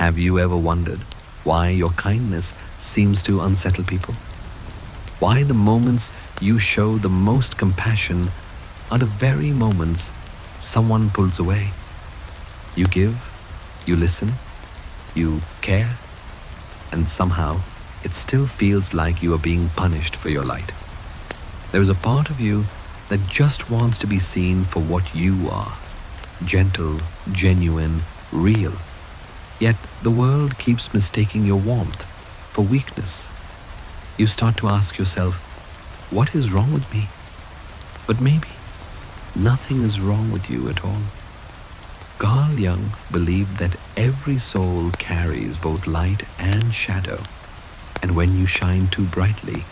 Have you ever wondered why your kindness seems to unsettle people? Why the moments you show the most compassion are the very moments someone pulls away? You give, you listen, you care, and somehow it still feels like you are being punished for your light. There is a part of you that just wants to be seen for what you are, gentle, genuine, real. Yet the world keeps mistaking your warmth for weakness. You start to ask yourself, what is wrong with me? But maybe nothing is wrong with you at all. Carl Jung believed that every soul carries both light and shadow, and when you shine too brightly,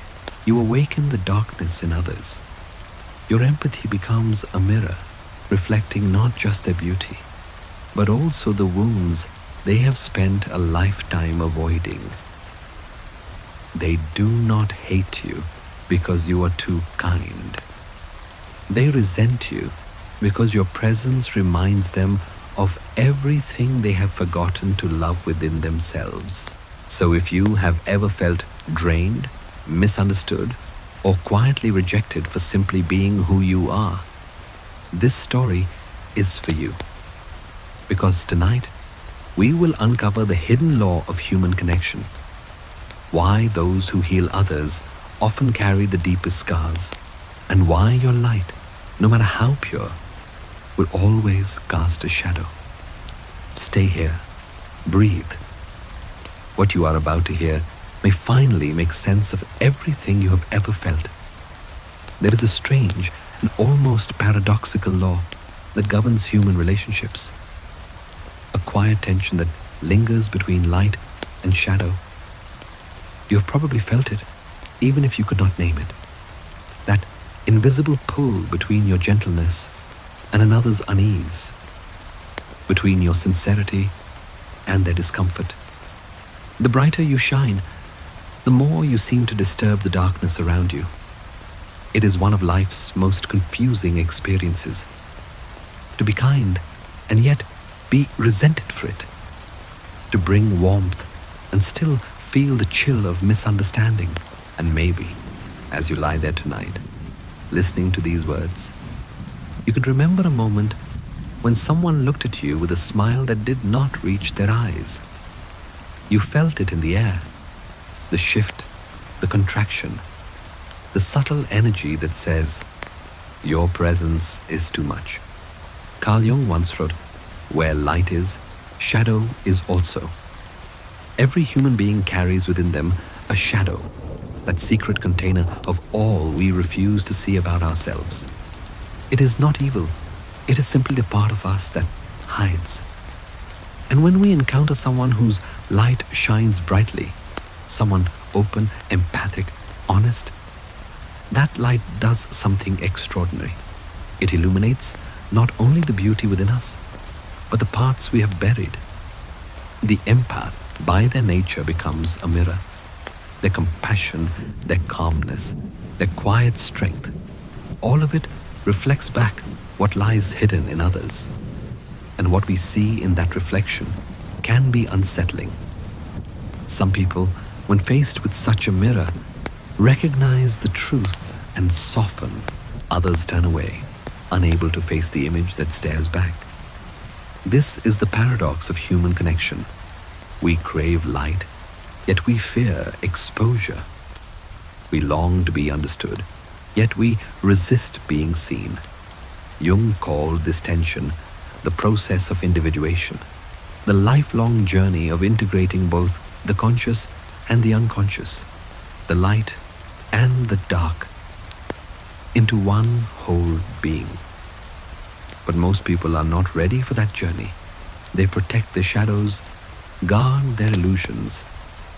you awaken the darkness in others. Your empathy becomes a mirror, reflecting not just their beauty, but also the wounds they have spent a lifetime avoiding. They do not hate you because you are too kind. They resent you because your presence reminds them of everything they have forgotten to love within themselves. So if you have ever felt drained, misunderstood, or quietly rejected for simply being who you are, this story is for you. Because tonight, we will uncover the hidden law of human connection. Why those who heal others often carry the deepest scars, and why your light, no matter how pure, will always cast a shadow. Stay here. Breathe. What you are about to hear may finally make sense of everything you have ever felt. There is a strange and almost paradoxical law that governs human relationships. A quiet tension that lingers between light and shadow. You have probably felt it, even if you could not name it. That invisible pull between your gentleness and another's unease, between your sincerity and their discomfort. The brighter you shine, the more you seem to disturb the darkness around you. It is one of life's most confusing experiences. To be kind and yet be resented for it. To bring warmth and still feel the chill of misunderstanding. And maybe, as you lie there tonight, listening to these words, you could remember a moment when someone looked at you with a smile that did not reach their eyes. You felt it in the air, the shift, the contraction, the subtle energy that says, your presence is too much. Carl Jung once wrote, where light is, shadow is also. Every human being carries within them a shadow, that secret container of all we refuse to see about ourselves. It is not evil. It is simply the part of us that hides. And when we encounter someone whose light shines brightly, someone open, empathic, honest, that light does something extraordinary. It illuminates not only the beauty within us, but the parts we have buried. The empath, by their nature, becomes a mirror. Their compassion, their calmness, their quiet strength, all of it reflects back what lies hidden in others. And what we see in that reflection can be unsettling. Some people, when faced with such a mirror, recognize the truth and soften. Others turn away, unable to face the image that stares back. This is the paradox of human connection. We crave light, yet we fear exposure. We long to be understood, yet we resist being seen. Jung called this tension the process of individuation, the lifelong journey of integrating both the conscious and the unconscious, the light and the dark, into one whole being. But most people are not ready for that journey. They protect their shadows, guard their illusions,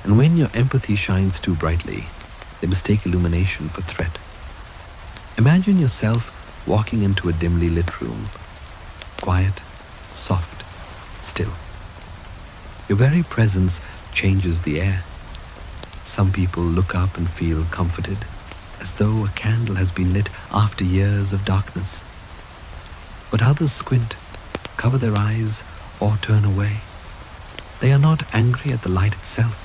and when your empathy shines too brightly, they mistake illumination for threat. Imagine yourself walking into a dimly lit room, quiet, soft, still. Your very presence changes the air. Some people look up and feel comforted, as though a candle has been lit after years of darkness. But others squint, cover their eyes, or turn away. They are not angry at the light itself.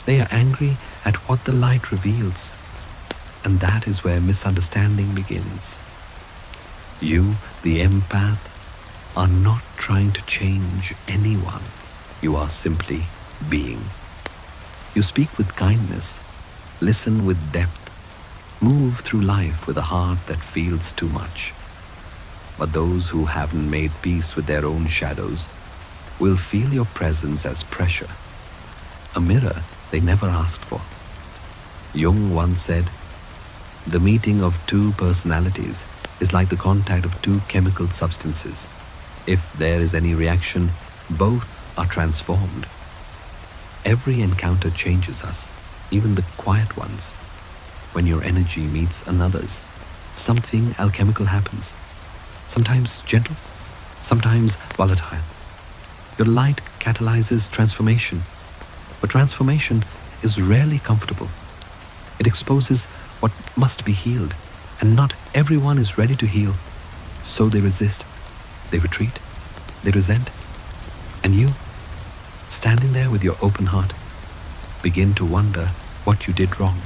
They are angry at what the light reveals. And that is where misunderstanding begins. You, the empath, are not trying to change anyone. You are simply being. You speak with kindness, listen with depth, move through life with a heart that feels too much. But those who haven't made peace with their own shadows will feel your presence as pressure, a mirror they never asked for. Jung once said, "The meeting of two personalities is like the contact of two chemical substances. If there is any reaction, both are transformed." Every encounter changes us, even the quiet ones. When your energy meets another's, something alchemical happens. Sometimes gentle, sometimes volatile. Your light catalyzes transformation, but transformation is rarely comfortable. It exposes what must be healed, and not everyone is ready to heal. So they resist, they retreat, they resent. And you, standing there with your open heart, begin to wonder what you did wrong.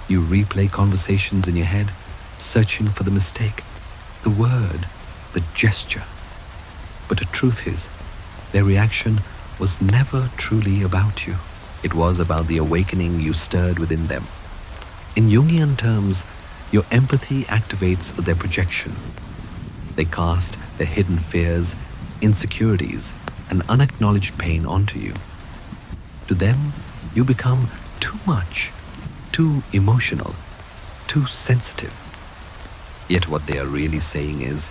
You replay conversations in your head, searching for the mistake, the word, the gesture. But the truth is, their reaction was never truly about you. It was about the awakening you stirred within them. In Jungian terms, your empathy activates their projection. They cast their hidden fears, insecurities, and unacknowledged pain onto you. To them, you become too much, too emotional, too sensitive. Yet what they are really saying is,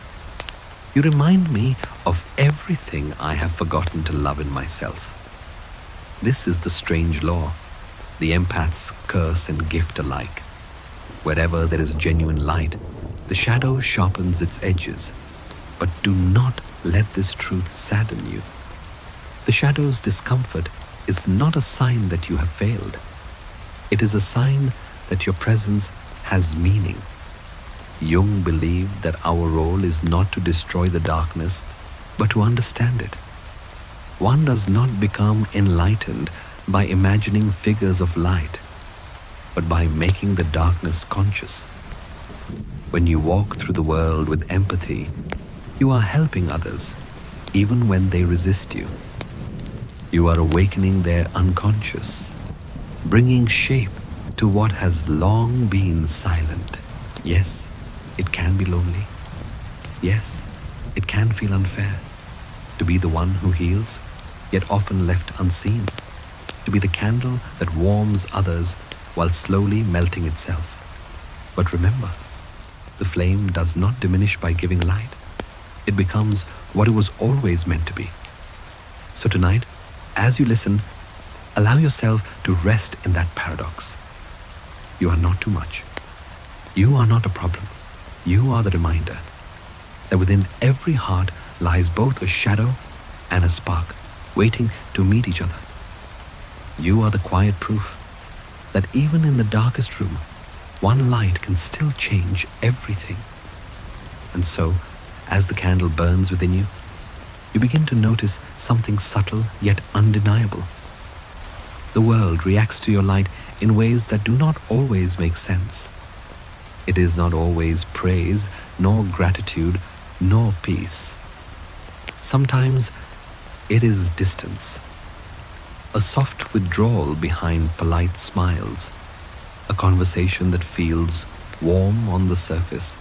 "You remind me of everything I have forgotten to love in myself." This is the strange law, the empath's curse and gift alike. Wherever there is genuine light, the shadow sharpens its edges. But do not let this truth sadden you. The shadow's discomfort is not a sign that you have failed. It is a sign that your presence has meaning. Jung believed that our role is not to destroy the darkness, but to understand it. One does not become enlightened by imagining figures of light, but by making the darkness conscious. When you walk through the world with empathy, you are helping others, even when they resist you. You are awakening their unconscious, bringing shape to what has long been silent. Yes, it can be lonely. Yes, it can feel unfair to be the one who heals, yet often left unseen. To be the candle that warms others while slowly melting itself. But remember, the flame does not diminish by giving light. It becomes what it was always meant to be. So tonight, as you listen, allow yourself to rest in that paradox. You are not too much. You are not a problem. You are the reminder that within every heart lies both a shadow and a spark, waiting to meet each other. You are the quiet proof that even in the darkest room, one light can still change everything. And so, as the candle burns within you, you begin to notice something subtle yet undeniable. The world reacts to your light in ways that do not always make sense. It is not always praise, nor gratitude, nor peace. Sometimes it is distance, a soft withdrawal behind polite smiles, a conversation that feels warm on the surface,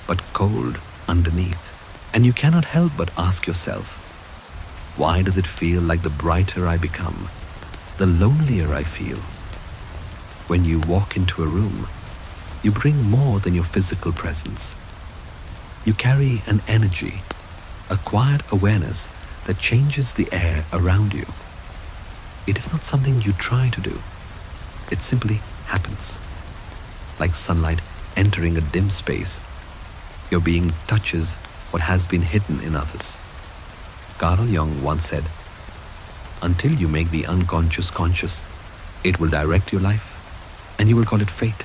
but cold underneath. And you cannot help but ask yourself, why does it feel like the brighter I become, the lonelier I feel? When you walk into a room, you bring more than your physical presence. You carry an energy, a quiet awareness that changes the air around you. It is not something you try to do. It simply happens. Like sunlight entering a dim space, your being touches what has been hidden in others. Carl Jung once said, "Until you make the unconscious conscious, it will direct your life, and you will call it fate."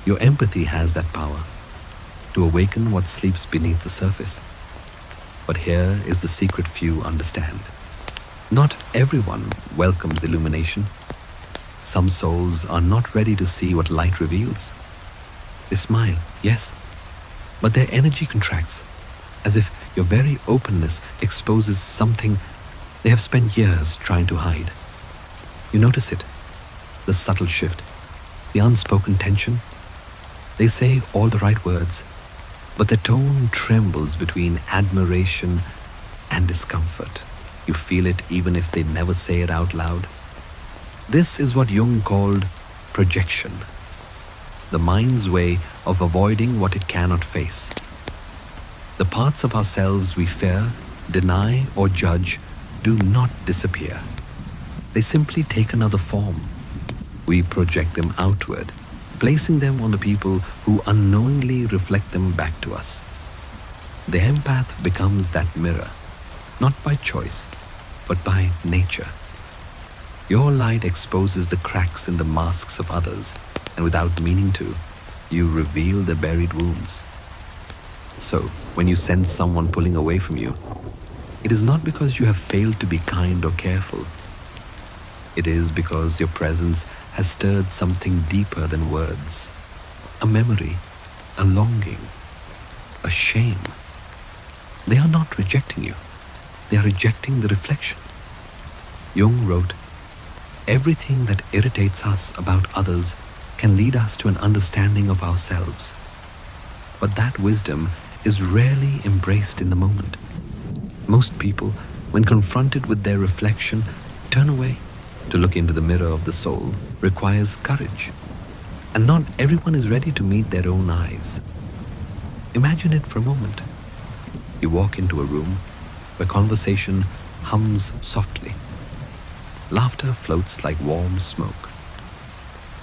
Your empathy has that power to awaken what sleeps beneath the surface. But here is the secret few understand. Not everyone welcomes illumination. Some souls are not ready to see what light reveals. They smile, yes, but their energy contracts, as if your very openness exposes something they have spent years trying to hide. You notice it, the subtle shift, the unspoken tension. They say all the right words, but their tone trembles between admiration and discomfort. You feel it even if they never say it out loud. This is what Jung called projection, the mind's way of avoiding what it cannot face. The parts of ourselves we fear, deny, or judge do not disappear. They simply take another form. We project them outward, placing them on the people who unknowingly reflect them back to us. The empath becomes that mirror, not by choice, but by nature. Your light exposes the cracks in the masks of others, and without meaning to, you reveal the buried wounds. So, when you sense someone pulling away from you, it is not because you have failed to be kind or careful. It is because your presence has stirred something deeper than words. A memory, a longing, a shame. They are not rejecting you. They are rejecting the reflection. Jung wrote, "Everything that irritates us about others can lead us to an understanding of ourselves. But that wisdom is rarely embraced in the moment. Most people, when confronted with their reflection, turn away. To look into the mirror of the soul requires courage, and not everyone is ready to meet their own eyes. Imagine it for a moment. You walk into a room where conversation hums softly. Laughter floats like warm smoke.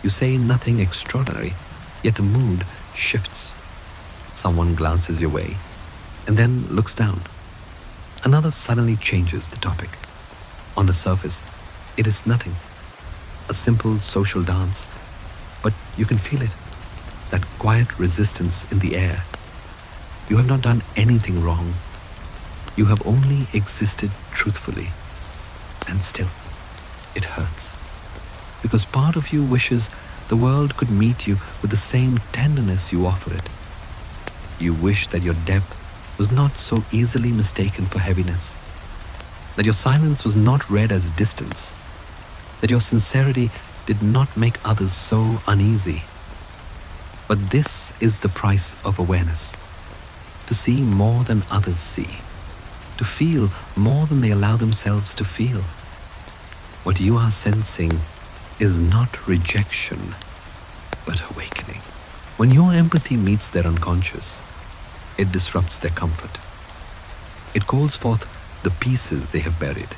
You say nothing extraordinary, yet the mood shifts. Someone glances your way and then looks down. Another suddenly changes the topic. On the surface, it is nothing, a simple social dance, but you can feel it, that quiet resistance in the air. You have not done anything wrong. You have only existed truthfully, and still, it hurts. Because part of you wishes the world could meet you with the same tenderness you offer it. You wish that your depth was not so easily mistaken for heaviness, that your silence was not read as distance, that your sincerity did not make others so uneasy. But this is the price of awareness, to see more than others see, to feel more than they allow themselves to feel. What you are sensing is not rejection, but awakening. When your empathy meets their unconscious, it disrupts their comfort. It calls forth the pieces they have buried: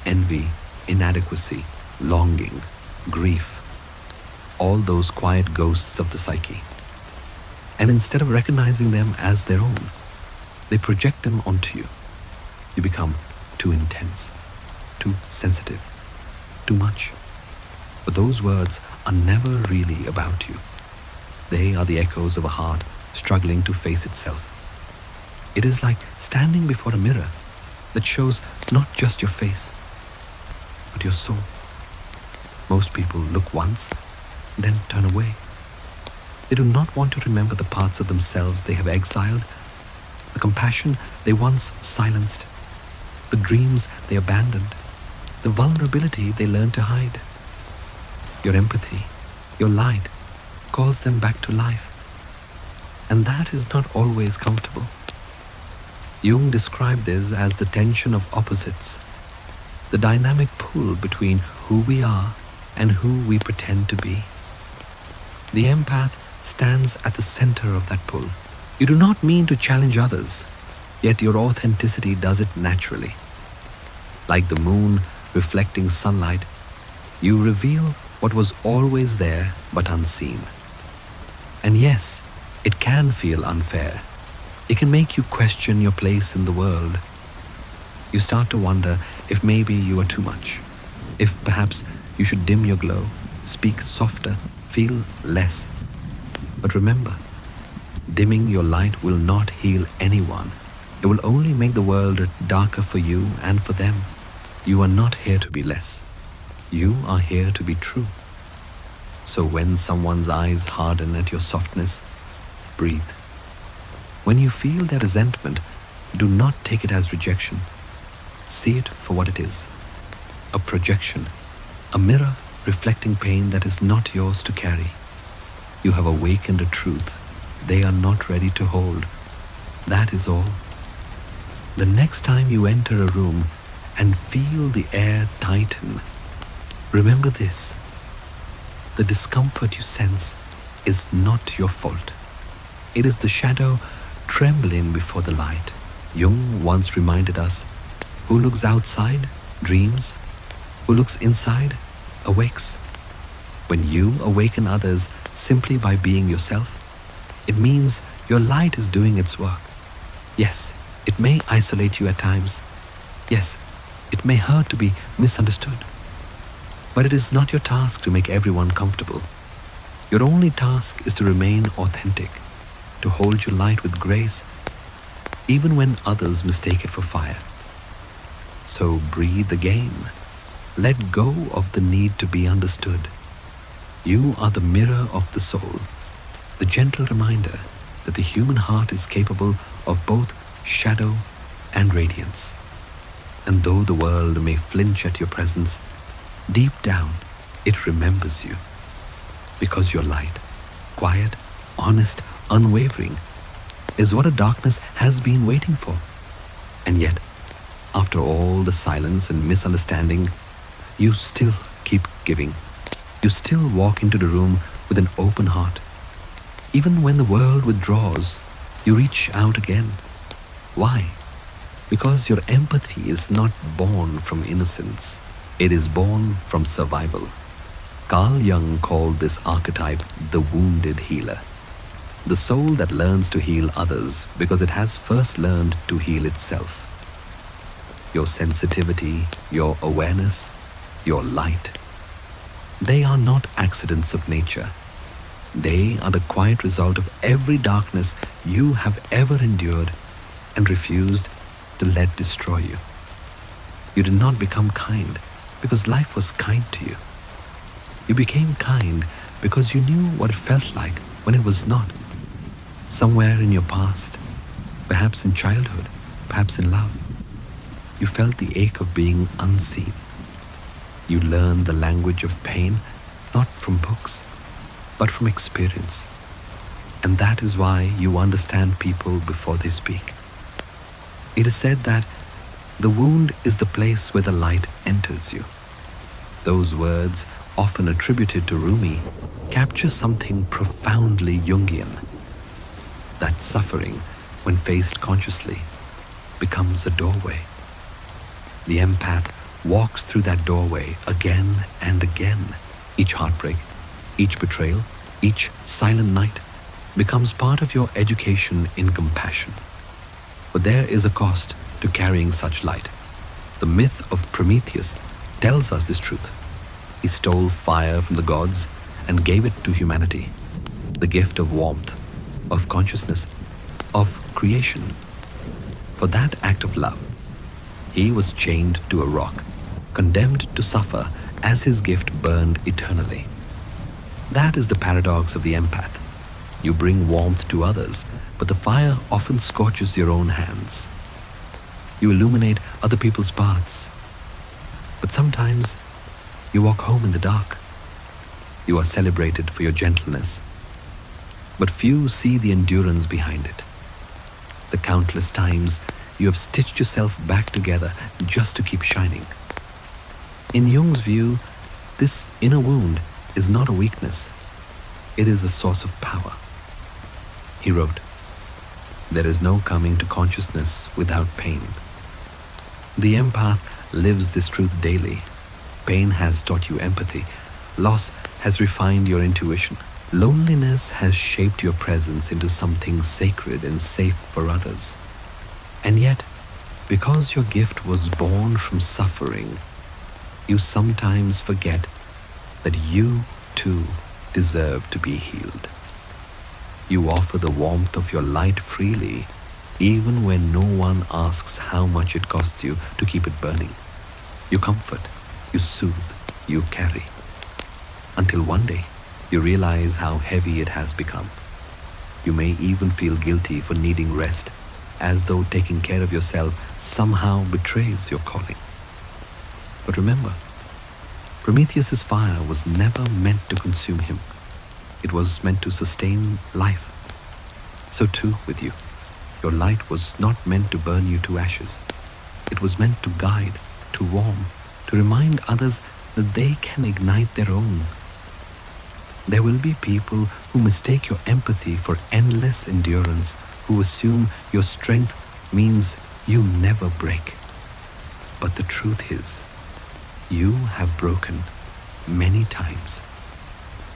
envy, inadequacy, longing, grief, all those quiet ghosts of the psyche. And instead of recognizing them as their own, they project them onto you. You become too intense, too sensitive, too much. But those words are never really about you. They are the echoes of a heart struggling to face itself. It is like standing before a mirror that shows not just your face, but your soul. Most people look once, then turn away. They do not want to remember the parts of themselves they have exiled, the compassion they once silenced, the dreams they abandoned, the vulnerability they learned to hide. Your empathy, your light, calls them back to life. And that is not always comfortable. Jung described this as the tension of opposites, the dynamic pull between who we are and who we pretend to be. The empath stands at the center of that pull. You do not mean to challenge others, yet your authenticity does it naturally. Like the moon reflecting sunlight, you reveal what was always there but unseen. And yes, it can feel unfair. It can make you question your place in the world. You start to wonder if maybe you are too much, if perhaps you should dim your glow, speak softer, feel less. But remember, dimming your light will not heal anyone. It will only make the world darker for you and for them. You are not here to be less. You are here to be true. So when someone's eyes harden at your softness, breathe. When you feel their resentment, do not take it as rejection. See it for what it is. A projection, a mirror reflecting pain that is not yours to carry. You have awakened a truth they are not ready to hold. That is all. The next time you enter a room and feel the air tighten, remember this. The discomfort you sense is not your fault. It is the shadow trembling before the light. Jung once reminded us, who looks outside dreams, who looks inside awakes. When you awaken others simply by being yourself, it means your light is doing its work. Yes, it may isolate you at times. Yes, it may hurt to be misunderstood. But it is not your task to make everyone comfortable. Your only task is to remain authentic, to hold your light with grace, even when others mistake it for fire. So breathe again. Let go of the need to be understood. You are the mirror of the soul, the gentle reminder that the human heart is capable of both shadow and radiance. And though the world may flinch at your presence, deep down it remembers you. Because your light, quiet, honest, unwavering, is what a darkness has been waiting for. And yet, after all the silence and misunderstanding, you still keep giving. You still walk into the room with an open heart. Even when the world withdraws, you reach out again. Why? Because your empathy is not born from innocence. It is born from survival. Carl Jung called this archetype the wounded healer. The soul that learns to heal others because it has first learned to heal itself. Your sensitivity, your awareness, your light, they are not accidents of nature. They are the quiet result of every darkness you have ever endured and refused to let destroy you. You did not become kind because life was kind to you. You became kind because you knew what it felt like when it was not. Somewhere in your past, perhaps in childhood, perhaps in love, you felt the ache of being unseen. You learned the language of pain not from books, but from experience. And that is why you understand people before they speak. It is said that the wound is the place where the light enters you. Those words, often attributed to Rumi, capture something profoundly Jungian. That suffering, when faced consciously, becomes a doorway. The empath walks through that doorway again and again. Each heartbreak, each betrayal, each silent night becomes part of your education in compassion. But there is a cost to carrying such light. The myth of Prometheus tells us this truth. He stole fire from the gods and gave it to humanity, the gift of warmth, of consciousness, of creation. For that act of love, he was chained to a rock, condemned to suffer as his gift burned eternally. That is the paradox of the empath. You bring warmth to others, but the fire often scorches your own hands. You illuminate other people's paths, but sometimes you walk home in the dark. You are celebrated for your gentleness, but few see the endurance behind it. The countless times you have stitched yourself back together just to keep shining. In Jung's view, this inner wound is not a weakness. It is a source of power. He wrote, "There is no coming to consciousness without pain." The empath lives this truth daily. Pain has taught you empathy. Loss has refined your intuition. Loneliness has shaped your presence into something sacred and safe for others. And yet, because your gift was born from suffering, you sometimes forget that you too deserve to be healed. You offer the warmth of your light freely, even when no one asks how much it costs you to keep it burning. You comfort, you soothe, you carry. Until one day, you realize how heavy it has become. You may even feel guilty for needing rest, as though taking care of yourself somehow betrays your calling. But remember, Prometheus's fire was never meant to consume him. It was meant to sustain life. So too with you. Your light was not meant to burn you to ashes. It was meant to guide, to warm, to remind others that they can ignite their own. There will be people who mistake your empathy for endless endurance, who assume your strength means you never break. But the truth is, you have broken many times,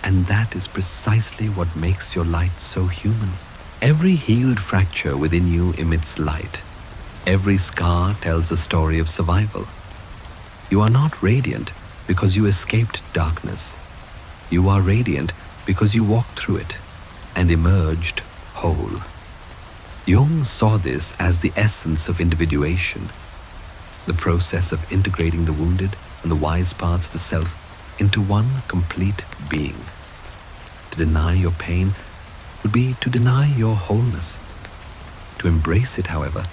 and that is precisely what makes your light so human. Every healed fracture within you emits light. Every scar tells a story of survival. You are not radiant because you escaped darkness. You are radiant because you walked through it and emerged whole. Jung saw this as the essence of individuation, the process of integrating the wounded and the wise parts of the self into one complete being. To deny your pain would be to deny your wholeness. To embrace it, however,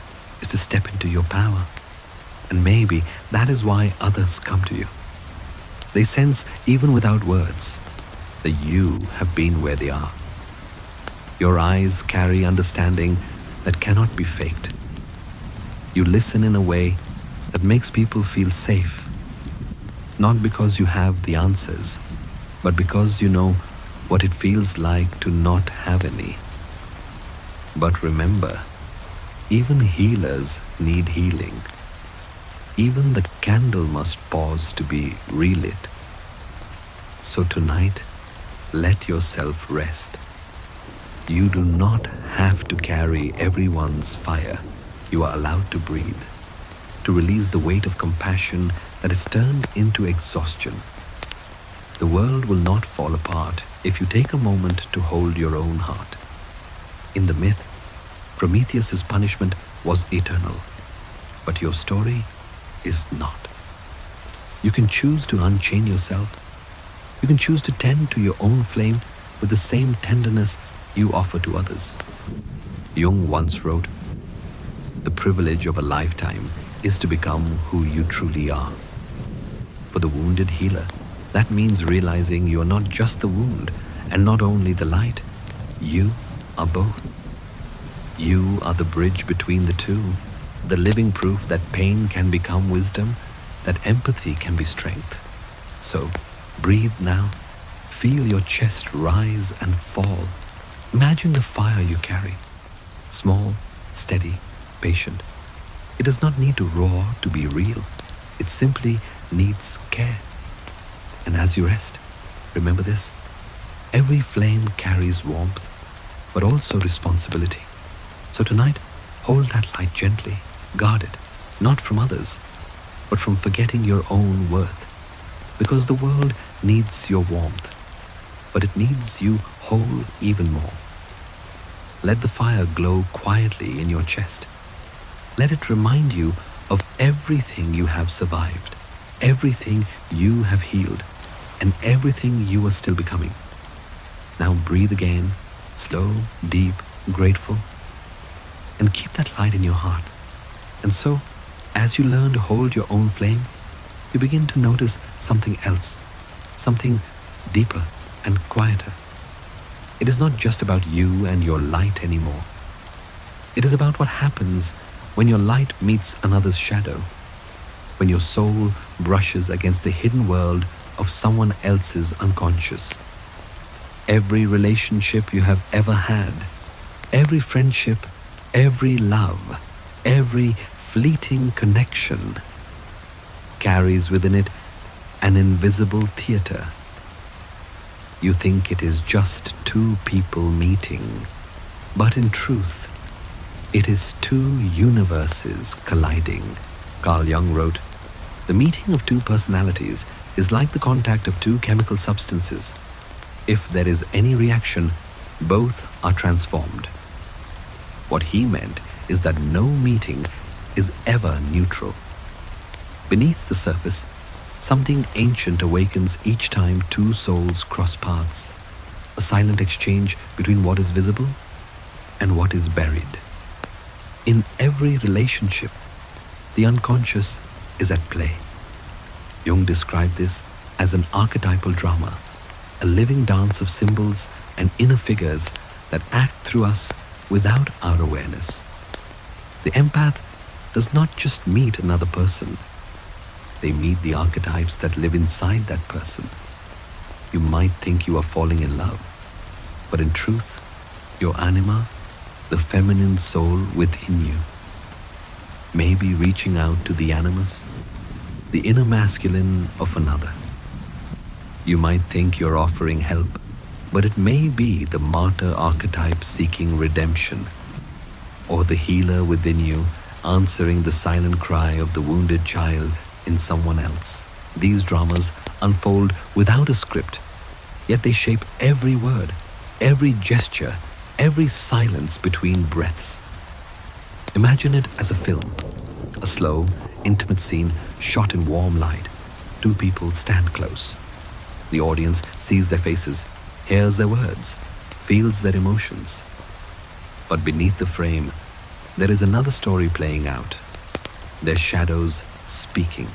is to step into your power. And maybe that is why others come to you. They sense, even without words, that you have been where they are. Your eyes carry understanding that cannot be faked. You listen in a way that makes people feel safe, not because you have the answers, but because you know what it feels like to not have any. But remember, even healers need healing. Even the candle must pause to be relit. So tonight, let yourself rest. You do not have to carry everyone's fire. You are allowed to breathe, to release the weight of compassion that is turned into exhaustion. The world will not fall apart if you take a moment to hold your own heart. In the myth, Prometheus's punishment was eternal, but your story is not. You can choose to unchain yourself. You can choose to tend to your own flame with the same tenderness you offer to others. Jung once wrote, "The privilege of a lifetime is to become who you truly are." For the wounded healer, that means realizing you are not just the wound and not only the light. You are both. You are the bridge between the two, the living proof that pain can become wisdom, that empathy can be strength. So, breathe now. Feel your chest rise and fall. Imagine the fire you carry. Small, steady, patient. It does not need to roar to be real. It simply needs care. And as you rest, remember this. Every flame carries warmth, but also responsibility. So tonight, hold that light gently, guard it, not from others, but from forgetting your own worth. Because the world needs your warmth, but it needs you whole even more. Let the fire glow quietly in your chest. Let it remind you of everything you have survived, everything you have healed, and everything you are still becoming. Now breathe again, slow, deep, grateful, and keep that light in your heart. And so, as you learn to hold your own flame, you begin to notice something else, something deeper and quieter. It is not just about you and your light anymore. It is about what happens when your light meets another's shadow, when your soul brushes against the hidden world of someone else's unconscious. Every relationship you have ever had, every friendship, every love, every fleeting connection carries within it an invisible theater. You think it is just two people meeting, but in truth, it is two universes colliding. Carl Jung wrote, "The meeting of two personalities is like the contact of two chemical substances. If there is any reaction, both are transformed." What he meant is that no meeting is ever neutral. Beneath the surface, something ancient awakens each time two souls cross paths, a silent exchange between what is visible and what is buried. In every relationship, the unconscious is at play. Jung described this as an archetypal drama, a living dance of symbols and inner figures that act through us without our awareness. The empath does not just meet another person, they meet the archetypes that live inside that person. You might think you are falling in love, but in truth, your anima, the feminine soul within you, may be reaching out to the animus, the inner masculine of another. You might think you're offering help, but it may be the martyr archetype seeking redemption, or the healer within you answering the silent cry of the wounded child in someone else. These dramas unfold without a script, yet they shape every word, every gesture, every silence between breaths. Imagine it as a film, a slow, intimate scene shot in warm light. Two people stand close. The audience sees their faces, hears their words, feels their emotions. But beneath the frame, there is another story playing out. Their shadows speaking.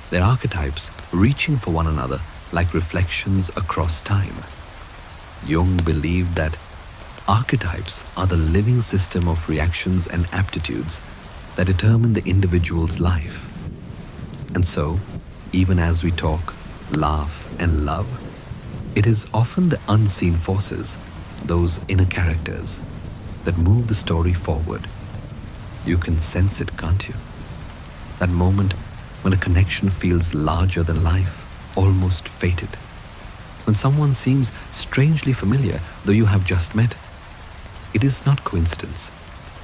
Their archetypes reaching for one another like reflections across time. Jung believed that archetypes are the living system of reactions and aptitudes that determine the individual's life. And so, even as we talk, laugh, and love, it is often the unseen forces, those inner characters, that move the story forward. You can sense it, can't you? That moment when a connection feels larger than life, almost fated. When someone seems strangely familiar, though you have just met. It is not coincidence.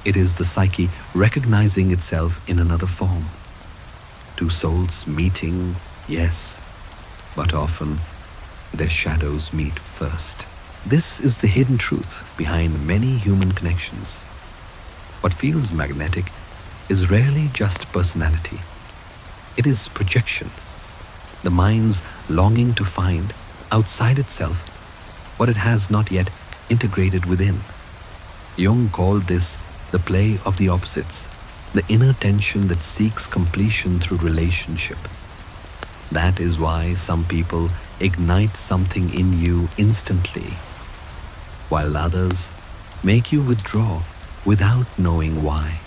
It is the psyche recognizing itself in another form. Two souls meeting, yes, but often their shadows meet first. This is the hidden truth behind many human connections. What feels magnetic is rarely just personality. It is projection, the mind's longing to find outside itself what it has not yet integrated within. Jung called this the play of the opposites, the inner tension that seeks completion through relationship. That is why some people ignite something in you instantly, while others make you withdraw without knowing why.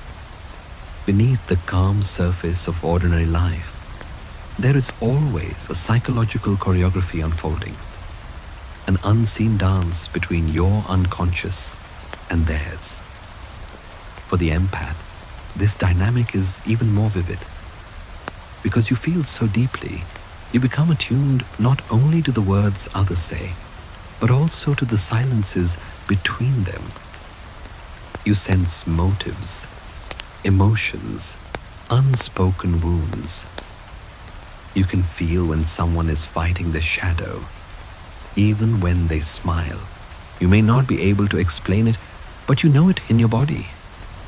Beneath the calm surface of ordinary life, there is always a psychological choreography unfolding, an unseen dance between your unconscious and theirs. For the empath, this dynamic is even more vivid. Because you feel so deeply, you become attuned not only to the words others say, but also to the silences between them. You sense motives, emotions, unspoken wounds. You can feel when someone is fighting the shadow, even when they smile. You may not be able to explain it, but you know it in your body.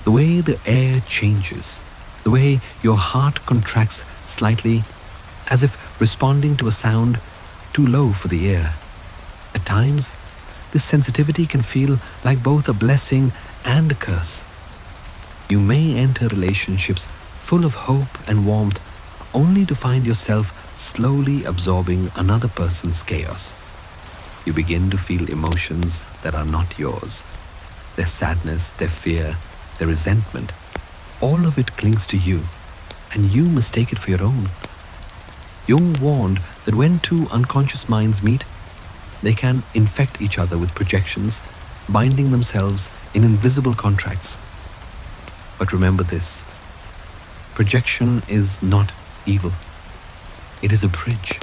The way the air changes, the way your heart contracts slightly, as if responding to a sound too low for the ear. At times, this sensitivity can feel like both a blessing and a curse. You may enter relationships full of hope and warmth, only to find yourself slowly absorbing another person's chaos. You begin to feel emotions that are not yours. Their sadness, their fear, their resentment, all of it clings to you, and you mistake it for your own. Jung warned that when two unconscious minds meet, they can infect each other with projections, binding themselves in invisible contracts. But remember this, projection is not evil. It is a bridge.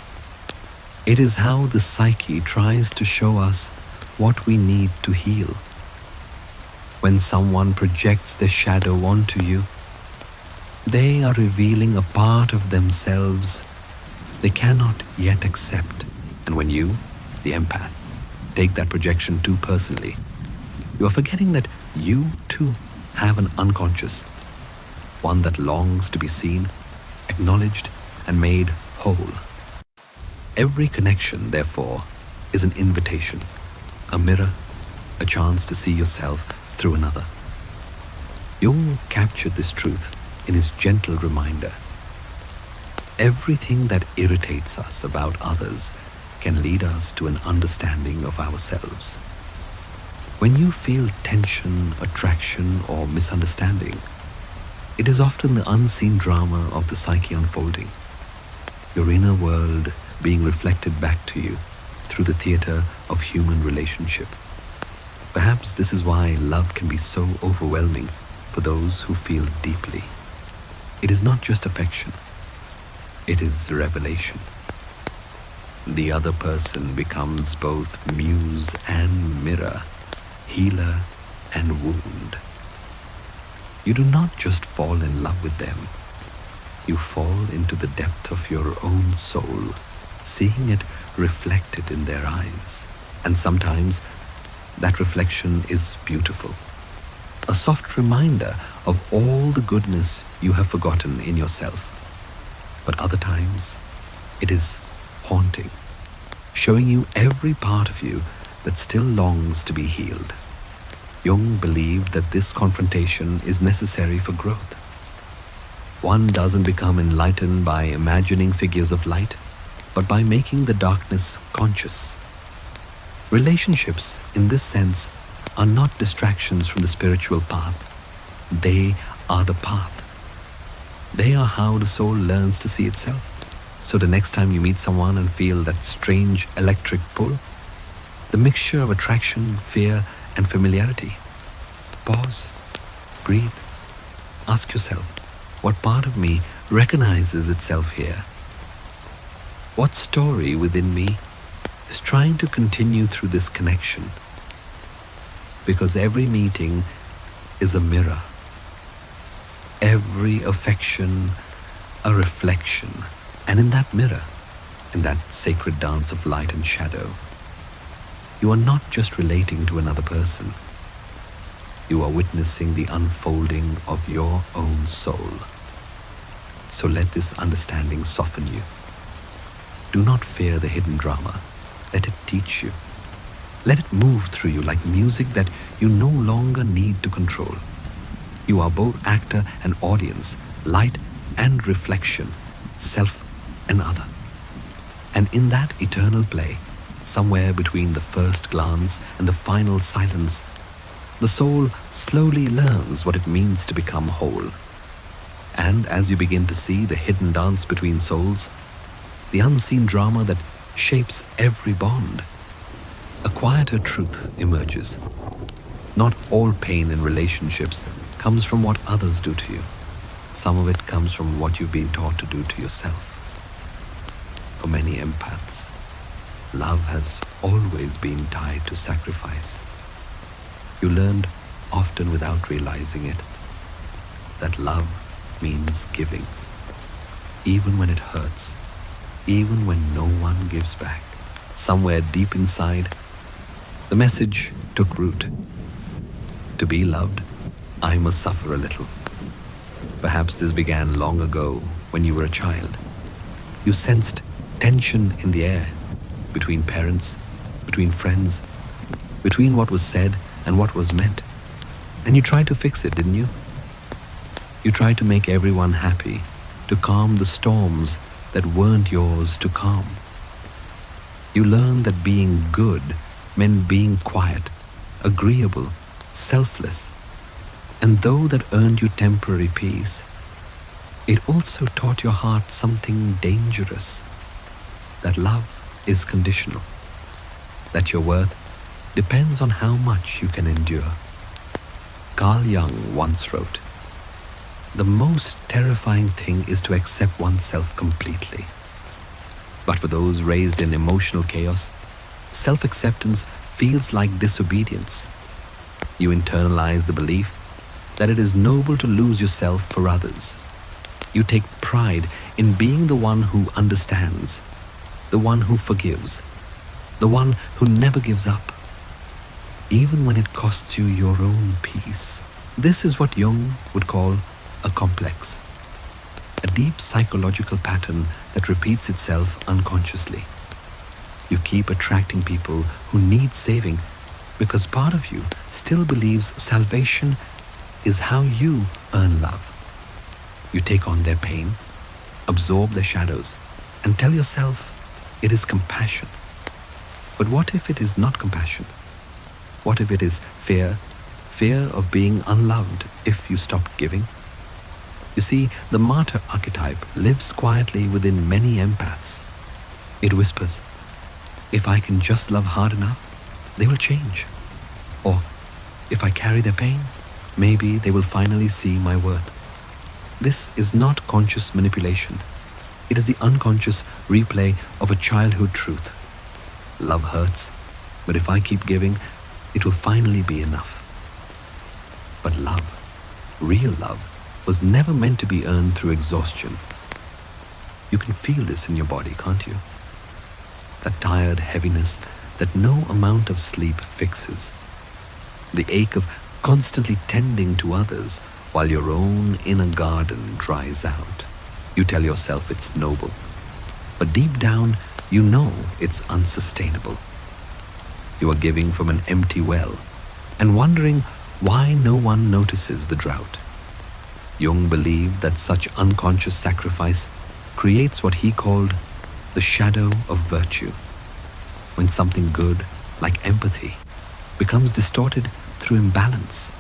It is how the psyche tries to show us what we need to heal. When someone projects their shadow onto you, they are revealing a part of themselves they cannot yet accept. And when you, the empath, take that projection too personally, you are forgetting that you too have an unconscious, one that longs to be seen, acknowledged, and made whole. Every connection, therefore, is an invitation, a mirror, a chance to see yourself through another. Jung captured this truth in his gentle reminder. Everything that irritates us about others can lead us to an understanding of ourselves. When you feel tension, attraction, or misunderstanding, it is often the unseen drama of the psyche unfolding, your inner world being reflected back to you through the theater of human relationship. Perhaps this is why love can be so overwhelming for those who feel deeply. It is not just affection, it is revelation. The other person becomes both muse and mirror, healer and wound. You do not just fall in love with them, you fall into the depth of your own soul, seeing it reflected in their eyes. And sometimes that reflection is beautiful, a soft reminder of all the goodness you have forgotten in yourself. But other times, it is haunting, showing you every part of you that still longs to be healed. Jung believed that this confrontation is necessary for growth. One doesn't become enlightened by imagining figures of light, but by making the darkness conscious. Relationships, in this sense, are not distractions from the spiritual path. They are the path. They are how the soul learns to see itself. So the next time you meet someone and feel that strange electric pull, the mixture of attraction, fear, and familiarity, pause, breathe, ask yourself, what part of me recognizes itself here? What story within me is trying to continue through this connection? Because every meeting is a mirror. Every affection, a reflection. And in that mirror, in that sacred dance of light and shadow, you are not just relating to another person. You are witnessing the unfolding of your own soul. So let this understanding soften you. Do not fear the hidden drama. Let it teach you. Let it move through you like music that you no longer need to control. You are both actor and audience, light and reflection, self and other. And in that eternal play, somewhere between the first glance and the final silence, the soul slowly learns what it means to become whole. And as you begin to see the hidden dance between souls, the unseen drama that shapes every bond, a quieter truth emerges. Not all pain in relationships comes from what others do to you. Some of it comes from what you've been taught to do to yourself. For many empaths, love has always been tied to sacrifice. You learned, often without realizing it, that love means giving, even when it hurts, even when no one gives back. Somewhere deep inside, the message took root. To be loved, I must suffer a little. Perhaps this began long ago when you were a child. You sensed tension in the air, between parents, between friends, between what was said and what was meant. And you tried to fix it, didn't you? You tried to make everyone happy, to calm the storms that weren't yours to calm. You learned that being good meant being quiet, agreeable, selfless. And though that earned you temporary peace, it also taught your heart something dangerous, that love is conditional, that your worth depends on how much you can endure. Carl Jung once wrote, "The most terrifying thing is to accept oneself completely." But for those raised in emotional chaos, self-acceptance feels like disobedience. You internalize the belief that it is noble to lose yourself for others. You take pride in being the one who understands, the one who forgives, the one who never gives up, even when it costs you your own peace. This is what Jung would call a complex. a deep psychological pattern that repeats itself unconsciously. You keep attracting people who need saving because part of you still believes salvation is how you earn love. You take on their pain, absorb their shadows, and tell yourself it is compassion. But what if it is not compassion? What if it is fear? Fear of being unloved if you stop giving? You see, the martyr archetype lives quietly within many empaths. It whispers, if I can just love hard enough, they will change. Or, if I carry their pain, maybe they will finally see my worth. This is not conscious manipulation. It is the unconscious replay of a childhood truth. Love hurts, but if I keep giving, it will finally be enough. But love, real love, was never meant to be earned through exhaustion. You can feel this in your body, can't you? That tired heaviness that no amount of sleep fixes. The ache of constantly tending to others while your own inner garden dries out. You tell yourself it's noble, but deep down you know it's unsustainable. You are giving from an empty well and wondering why no one notices the drought. Jung believed that such unconscious sacrifice creates what he called the shadow of virtue, when something good, like empathy, becomes distorted through imbalance.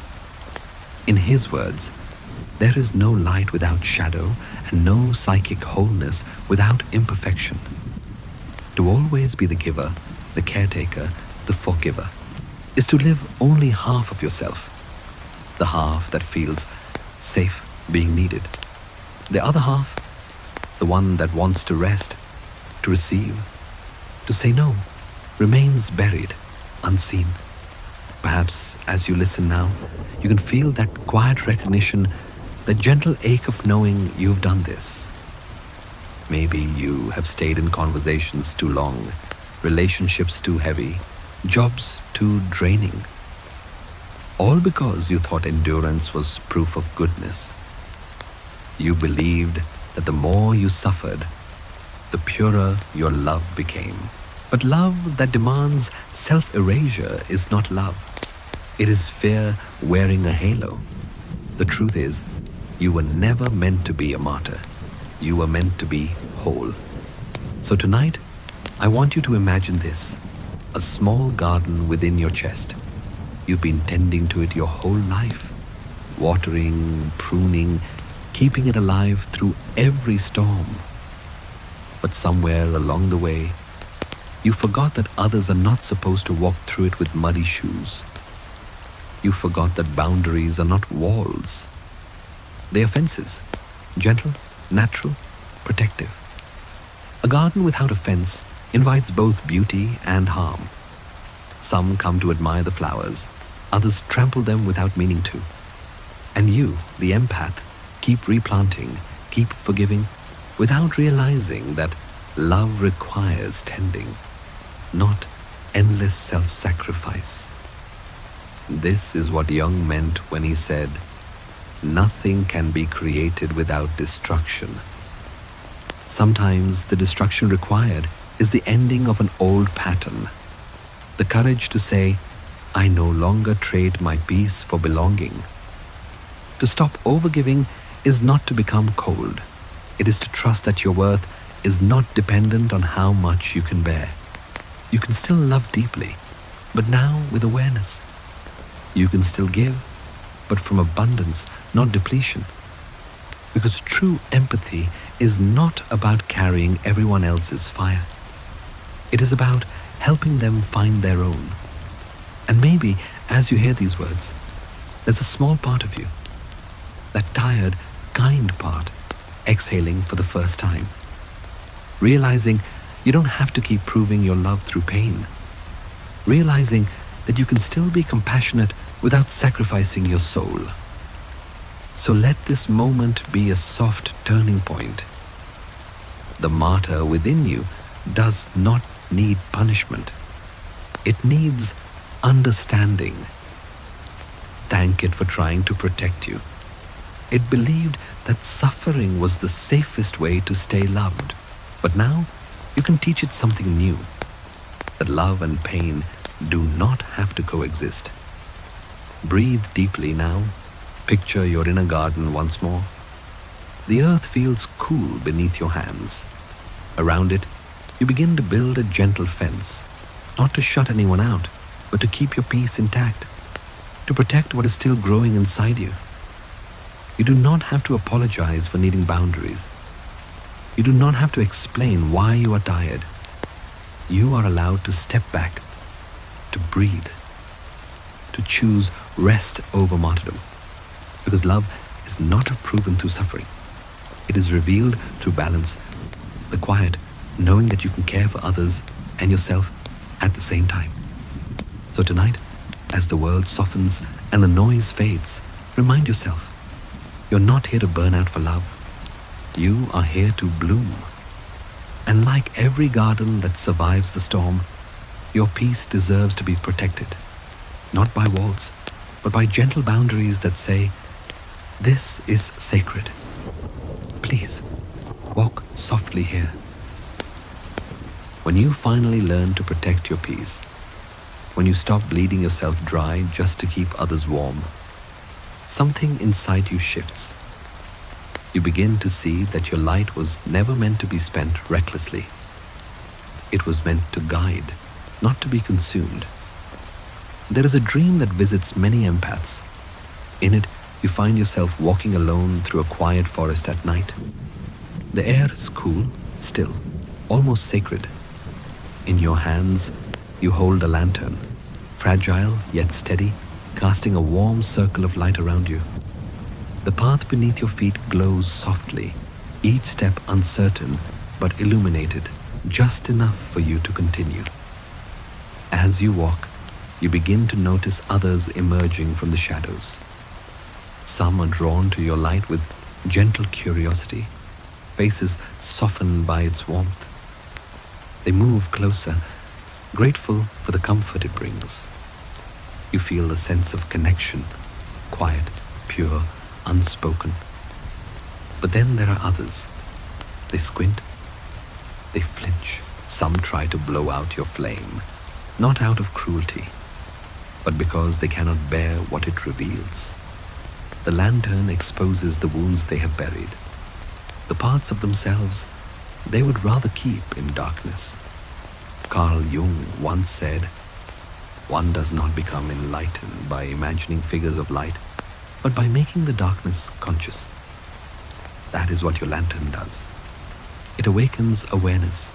In his words, there is no light without shadow and no psychic wholeness without imperfection. To always be the giver, the caretaker, the forgiver, is to live only half of yourself, the half that feels safe being needed. The other half, the one that wants to rest, to receive, to say no, remains buried, unseen. Perhaps as you listen now, you can feel that quiet recognition, that gentle ache of knowing you've done this. Maybe you have stayed in conversations too long, relationships too heavy, jobs too draining. All because you thought endurance was proof of goodness. You believed that the more you suffered, the purer your love became. But love that demands self-erasure is not love. It is fear wearing a halo. The truth is, you were never meant to be a martyr. You were meant to be whole. So tonight, I want you to imagine this, a small garden within your chest. You've been tending to it your whole life, watering, pruning, keeping it alive through every storm. But somewhere along the way, you forgot that others are not supposed to walk through it with muddy shoes. You forgot that boundaries are not walls. They are fences, gentle, natural, protective. A garden without a fence invites both beauty and harm. Some come to admire the flowers, others trample them without meaning to. And you, the empath, keep replanting, keep forgiving, without realizing that love requires tending, not endless self-sacrifice. This is what Jung meant when he said, nothing can be created without destruction. Sometimes the destruction required is the ending of an old pattern, the courage to say, I no longer trade my peace for belonging. To stop overgiving is not to become cold. It is to trust that your worth is not dependent on how much you can bear. You can still love deeply, but now with awareness. You can still give, but from abundance, not depletion. Because true empathy is not about carrying everyone else's fire. It is about helping them find their own. And maybe, as you hear these words, there's a small part of you, that tired, kind part, exhaling for the first time, realizing you don't have to keep proving your love through pain, realizing that you can still be compassionate without sacrificing your soul. So let this moment be a soft turning point. The martyr within you does not need punishment. It needs understanding. Thank it for trying to protect you. It believed that suffering was the safest way to stay loved. But now you can teach it something new, that love and pain do not have to coexist. Breathe deeply now. Picture your inner garden once more. The earth feels cool beneath your hands. Around it, you begin to build a gentle fence, not to shut anyone out, but to keep your peace intact, to protect what is still growing inside you. You do not have to apologize for needing boundaries. You do not have to explain why you are tired. You are allowed to step back, to breathe, to choose rest over martyrdom. Because love is not proven through suffering. It is revealed through balance, the quiet, knowing that you can care for others and yourself at the same time. So tonight, as the world softens and the noise fades, remind yourself, you're not here to burn out for love. You are here to bloom. And like every garden that survives the storm, your peace deserves to be protected, not by walls, but by gentle boundaries that say, this is sacred. Please, walk softly here. When you finally learn to protect your peace, when you stop bleeding yourself dry just to keep others warm, something inside you shifts. You begin to see that your light was never meant to be spent recklessly. It was meant to guide, not to be consumed. There is a dream that visits many empaths. In it, you find yourself walking alone through a quiet forest at night. The air is cool, still, almost sacred. In your hands, you hold a lantern, fragile yet steady, casting a warm circle of light around you. The path beneath your feet glows softly, each step uncertain but illuminated, just enough for you to continue. As you walk, you begin to notice others emerging from the shadows. Some are drawn to your light with gentle curiosity, faces softened by its warmth. They move closer, grateful for the comfort it brings. You feel a sense of connection, quiet, pure, unspoken. But then there are others. They squint, they flinch. Some try to blow out your flame, not out of cruelty, but because they cannot bear what it reveals. The lantern exposes the wounds they have buried, the parts of themselves they would rather keep in darkness. Carl Jung once said, one does not become enlightened by imagining figures of light, but by making the darkness conscious. That is what your lantern does. It awakens awareness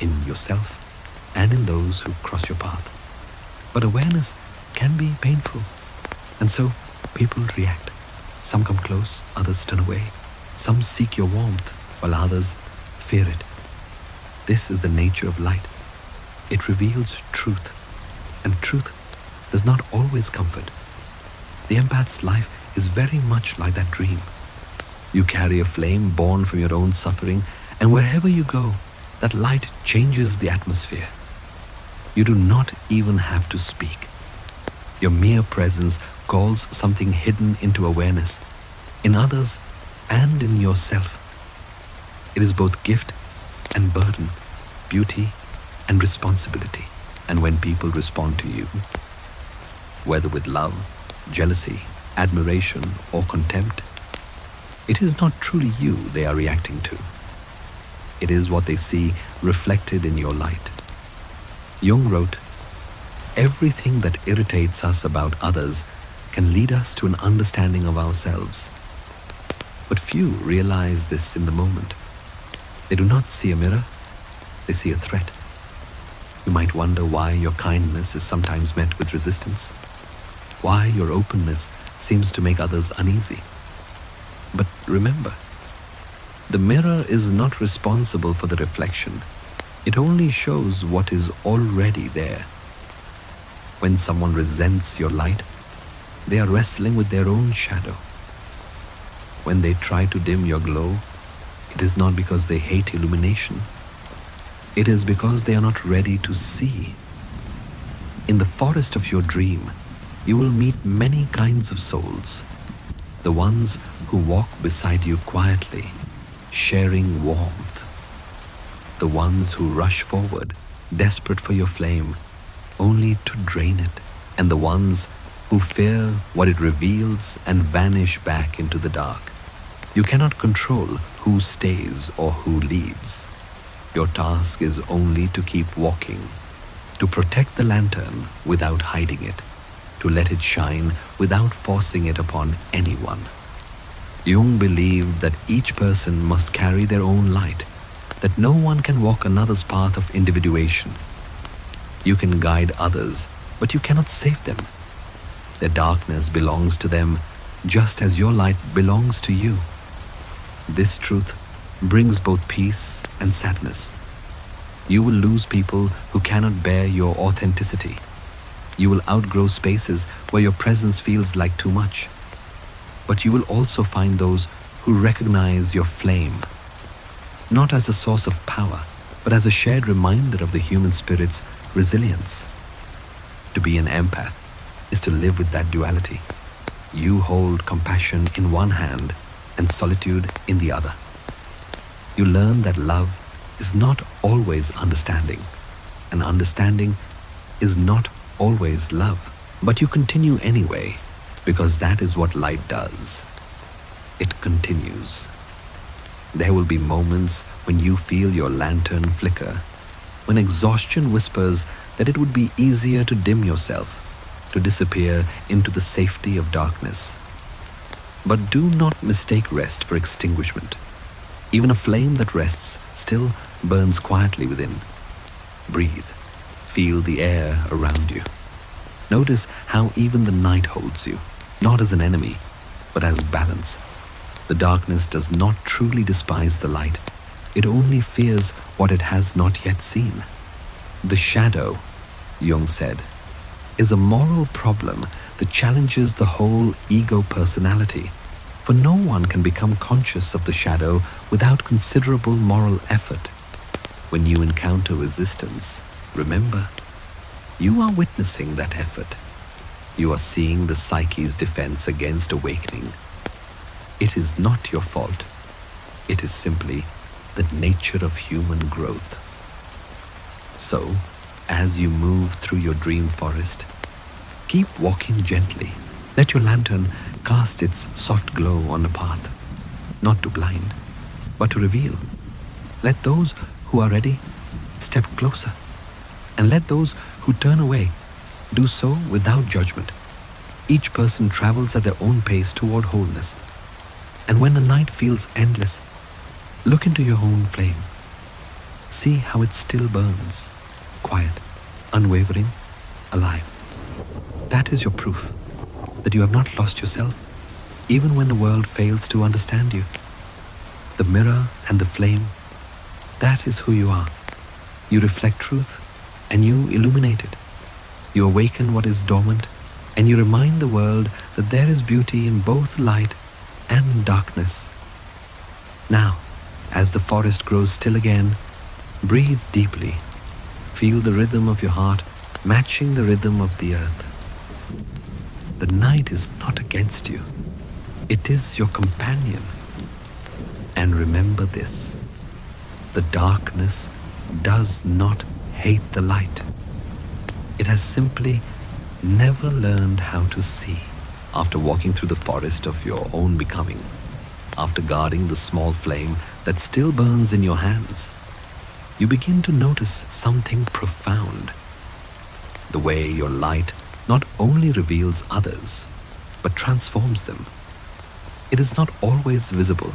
in yourself and in those who cross your path. But awareness can be painful, and so people react. Some come close, others turn away. Some seek your warmth, while others fear it. This is the nature of light. It reveals truth, and truth does not always comfort. The empath's life is very much like that dream. You carry a flame born from your own suffering, and wherever you go, that light changes the atmosphere. You do not even have to speak. Your mere presence calls something hidden into awareness, in others and in yourself. It is both gift and burden, beauty and responsibility. And when people respond to you, whether with love, jealousy, admiration, or contempt, it is not truly you they are reacting to. It is what they see reflected in your light. Jung wrote, everything that irritates us about others can lead us to an understanding of ourselves. But few realize this in the moment. They do not see a mirror, they see a threat. You might wonder why your kindness is sometimes met with resistance, why your openness seems to make others uneasy. But remember, the mirror is not responsible for the reflection. It only shows what is already there. When someone resents your light, they are wrestling with their own shadow. When they try to dim your glow, it is not because they hate illumination. It is because they are not ready to see. In the forest of your dream, you will meet many kinds of souls. the ones who walk beside you quietly, sharing warmth, the ones who rush forward, desperate for your flame, only to drain it, and the ones who fear what it reveals and vanish back into the dark. You cannot control who stays or who leaves. Your task is only to keep walking, to protect the lantern without hiding it, to let it shine without forcing it upon anyone. Jung believed that each person must carry their own light, that no one can walk another's path of individuation. You can guide others, but you cannot save them. Their darkness belongs to them just as your light belongs to you. This truth brings both peace and sadness. You will lose people who cannot bear your authenticity. You will outgrow spaces where your presence feels like too much. But you will also find those who recognize your flame, not as a source of power, but as a shared reminder of the human spirit's resilience. To be an empath is to live with that duality. You hold compassion in one hand and solitude in the other. You learn that love is not always understanding, and understanding is not always love. But you continue anyway, because that is what light does. It continues. There will be moments when you feel your lantern flicker, when exhaustion whispers that it would be easier to dim yourself, to disappear into the safety of darkness. But do not mistake rest for extinguishment. Even a flame that rests still burns quietly within. Breathe. Feel the air around you. Notice how even the night holds you, not as an enemy, but as balance. The darkness does not truly despise the light. It only fears what it has not yet seen. The shadow, Jung said, is a moral problem that challenges the whole ego personality, for no one can become conscious of the shadow without considerable moral effort. When you encounter resistance, remember, you are witnessing that effort. You are seeing the psyche's defense against awakening. It is not your fault. It is simply the nature of human growth. So, as you move through your dream forest, keep walking gently. Let your lantern cast its soft glow on the path, not to blind, but to reveal. Let those who are ready step closer, and let those who turn away do so without judgment. Each person travels at their own pace toward wholeness. And when the night feels endless, look into your own flame. See how it still burns, quiet, unwavering, alive. That is your proof that you have not lost yourself, even when the world fails to understand you. The mirror and the flame, that is who you are. You reflect truth and you illuminate it. You awaken what is dormant and you remind the world that there is beauty in both light and darkness. Now, as the forest grows still again, breathe deeply. Feel the rhythm of your heart matching the rhythm of the earth. The night is not against you. It is your companion. And remember this, the darkness does not hate the light. It has simply never learned how to see. After walking through the forest of your own becoming, after guarding the small flame that still burns in your hands, you begin to notice something profound. The way your light not only reveals others, but transforms them. It is not always visible,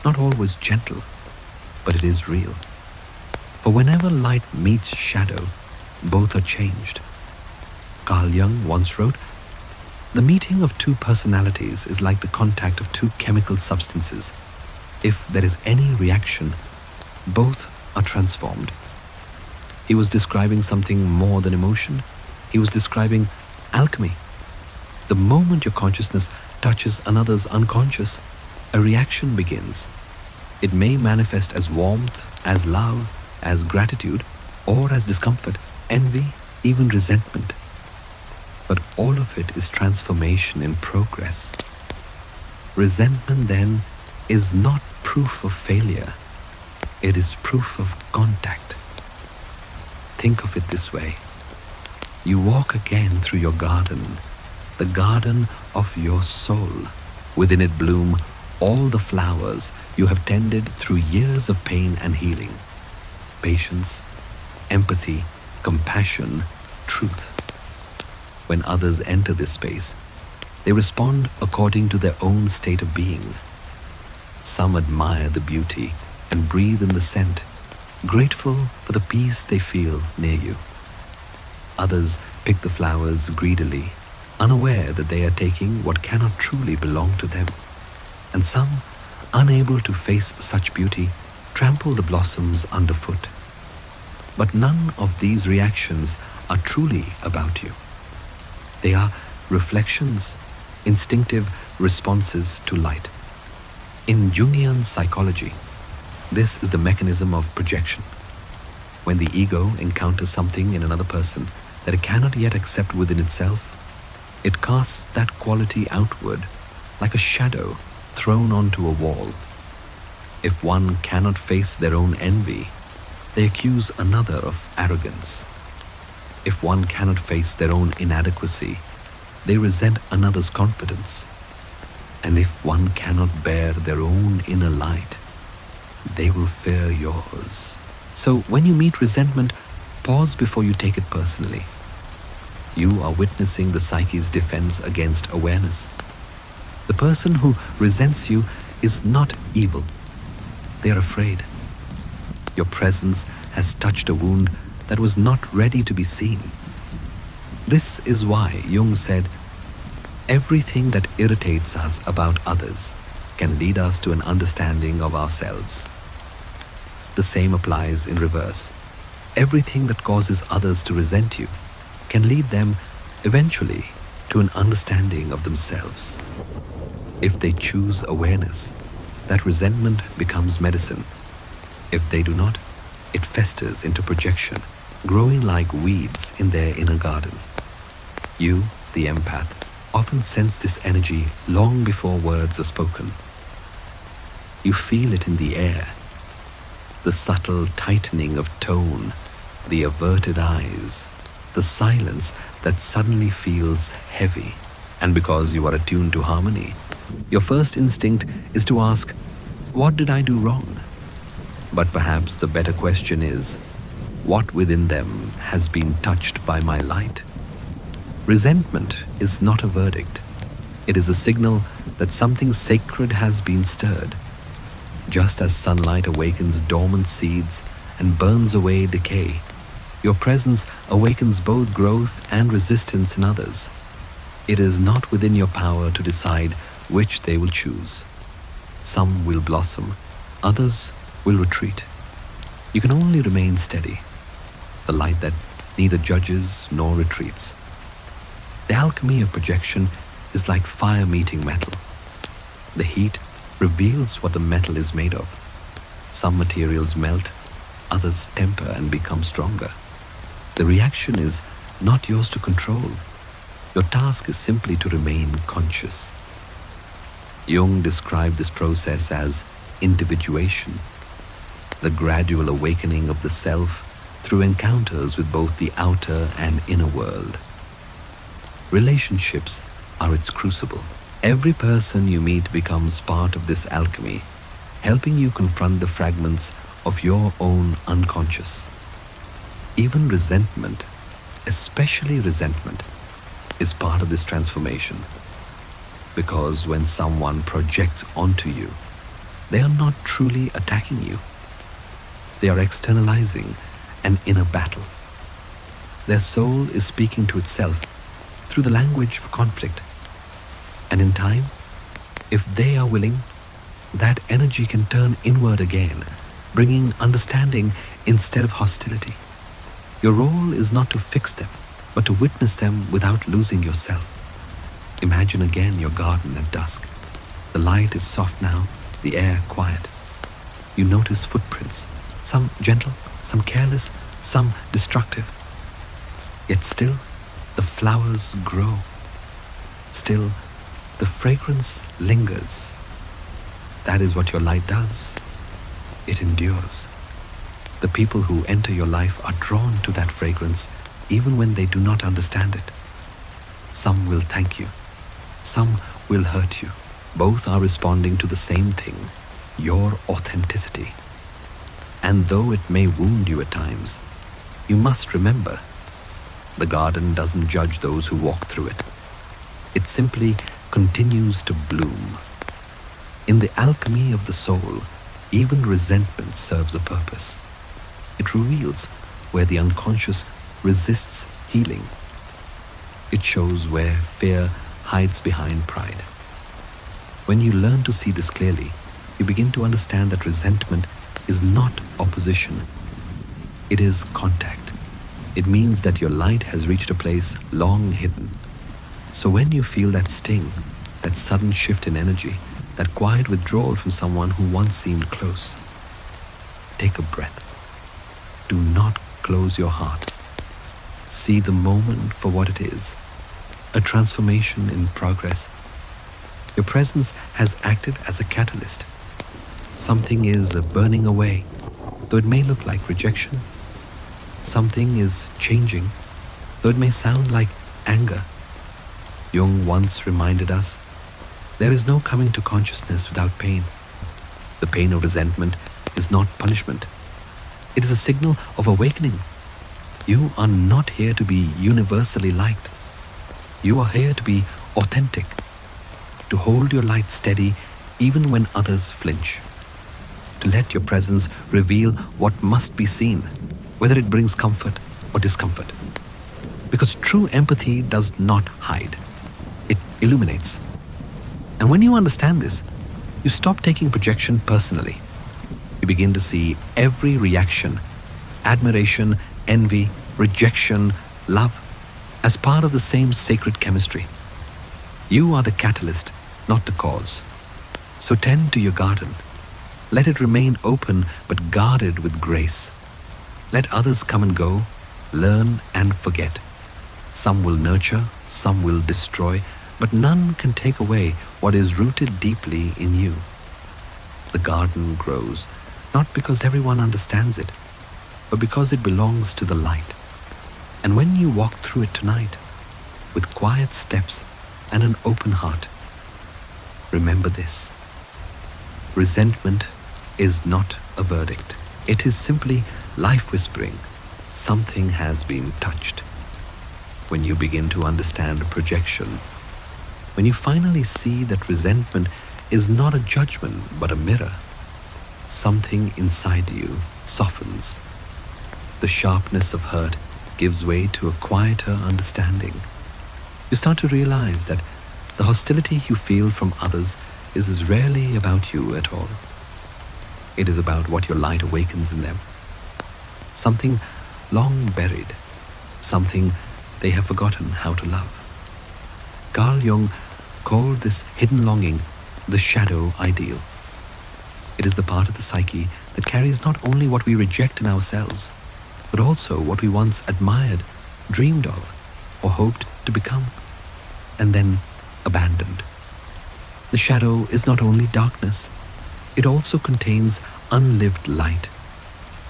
not always gentle, but it is real. For whenever light meets shadow, both are changed. Carl Jung once wrote, "The meeting of two personalities is like the contact of two chemical substances. If there is any reaction, both are transformed." He was describing something more than emotion. He was describing alchemy. The moment your consciousness touches another's unconscious, a reaction begins. It may manifest as warmth, as love, as gratitude, or as discomfort, envy, even resentment. But all of it is transformation in progress. Resentment then is not proof of failure, it is proof of contact. Think of it this way. You walk again through your garden, the garden of your soul. Within it bloom all the flowers you have tended through years of pain and healing. Patience, empathy, compassion, truth. When others enter this space, they respond according to their own state of being. Some admire the beauty and breathe in the scent, grateful for the peace they feel near you. Others pick the flowers greedily, unaware that they are taking what cannot truly belong to them. And some, unable to face such beauty, trample the blossoms underfoot. But none of these reactions are truly about you. They are reflections, instinctive responses to light. In Jungian psychology, this is the mechanism of projection. When the ego encounters something in another person that it cannot yet accept within itself, it casts that quality outward like a shadow thrown onto a wall. If one cannot face their own envy, they accuse another of arrogance. If one cannot face their own inadequacy, they resent another's confidence. And if one cannot bear their own inner light, they will fear yours. So when you meet resentment, pause before you take it personally. You are witnessing the psyche's defense against awareness. The person who resents you is not evil. They are afraid. Your presence has touched a wound that was not ready to be seen. This is why Jung said, everything that irritates us about others can lead us to an understanding of ourselves. The same applies in reverse. Everything that causes others to resent you can lead them eventually to an understanding of themselves. If they choose awareness, that resentment becomes medicine. If they do not, it festers into projection, growing like weeds in their inner garden. You, the empath, often sense this energy long before words are spoken. You feel it in the air, the subtle tightening of tone, the averted eyes, the silence that suddenly feels heavy. And because you are attuned to harmony, your first instinct is to ask, what did I do wrong? But perhaps the better question is, what within them has been touched by my light? Resentment is not a verdict. It is a signal that something sacred has been stirred. Just as sunlight awakens dormant seeds and burns away decay, your presence awakens both growth and resistance in others. It is not within your power to decide which they will choose. Some will blossom, others will retreat. You can only remain steady, the light that neither judges nor retreats. The alchemy of projection is like fire meeting metal. The heat reveals what the metal is made of. Some materials melt, others temper and become stronger. The reaction is not yours to control. Your task is simply to remain conscious. Jung described this process as individuation, the gradual awakening of the self through encounters with both the outer and inner world. Relationships are its crucible. Every person you meet becomes part of this alchemy, helping you confront the fragments of your own unconscious. Even resentment, especially resentment, is part of this transformation. Because when someone projects onto you, they are not truly attacking you. They are externalizing an inner battle. Their soul is speaking to itself through the language of conflict. And in time, if they are willing, that energy can turn inward again, bringing understanding instead of hostility. Your role is not to fix them, but to witness them without losing yourself. Imagine again your garden at dusk. The light is soft now, the air quiet. You notice footprints, some gentle, some careless, some destructive. Yet still, the flowers grow. Still, the fragrance lingers. That is what your light does. It endures. The people who enter your life are drawn to that fragrance even when they do not understand it. Some will thank you. Some will hurt you. Both are responding to the same thing, your authenticity. And though it may wound you at times, you must remember, the garden doesn't judge those who walk through it. It simply continues to bloom. In the alchemy of the soul, even resentment serves a purpose. It reveals where the unconscious resists healing. It shows where fear hides behind pride. When you learn to see this clearly, you begin to understand that resentment is not opposition. It is contact. It means that your light has reached a place long hidden. So when you feel that sting, that sudden shift in energy, that quiet withdrawal from someone who once seemed close, take a breath. Do not close your heart. See the moment for what it is, a transformation in progress. Your presence has acted as a catalyst. Something is burning away, though it may look like rejection. Something is changing, though it may sound like anger. Jung once reminded us, there is no coming to consciousness without pain. The pain of resentment is not punishment. It is a signal of awakening. You are not here to be universally liked. You are here to be authentic, to hold your light steady even when others flinch, to let your presence reveal what must be seen, whether it brings comfort or discomfort. Because true empathy does not hide. It illuminates. And when you understand this, you stop taking projection personally. You begin to see every reaction, admiration, envy, rejection, love, as part of the same sacred chemistry. You are the catalyst, not the cause. So tend to your garden. Let it remain open but guarded with grace. Let others come and go, learn and forget. Some will nurture, some will destroy, but none can take away what is rooted deeply in you. The garden grows, not because everyone understands it, but because it belongs to the light. And when you walk through it tonight, with quiet steps and an open heart, remember this. Resentment is not a verdict. It is simply life whispering, something has been touched. When you begin to understand projection, when you finally see that resentment is not a judgment but a mirror, something inside you softens. The sharpness of hurt gives way to a quieter understanding. You start to realize that the hostility you feel from others is as rarely about you at all. It is about what your light awakens in them. Something long buried, something they have forgotten how to love. Carl Jung called this hidden longing the shadow ideal. It is the part of the psyche that carries not only what we reject in ourselves, but also what we once admired, dreamed of, or hoped to become, and then abandoned. The shadow is not only darkness, it also contains unlived light.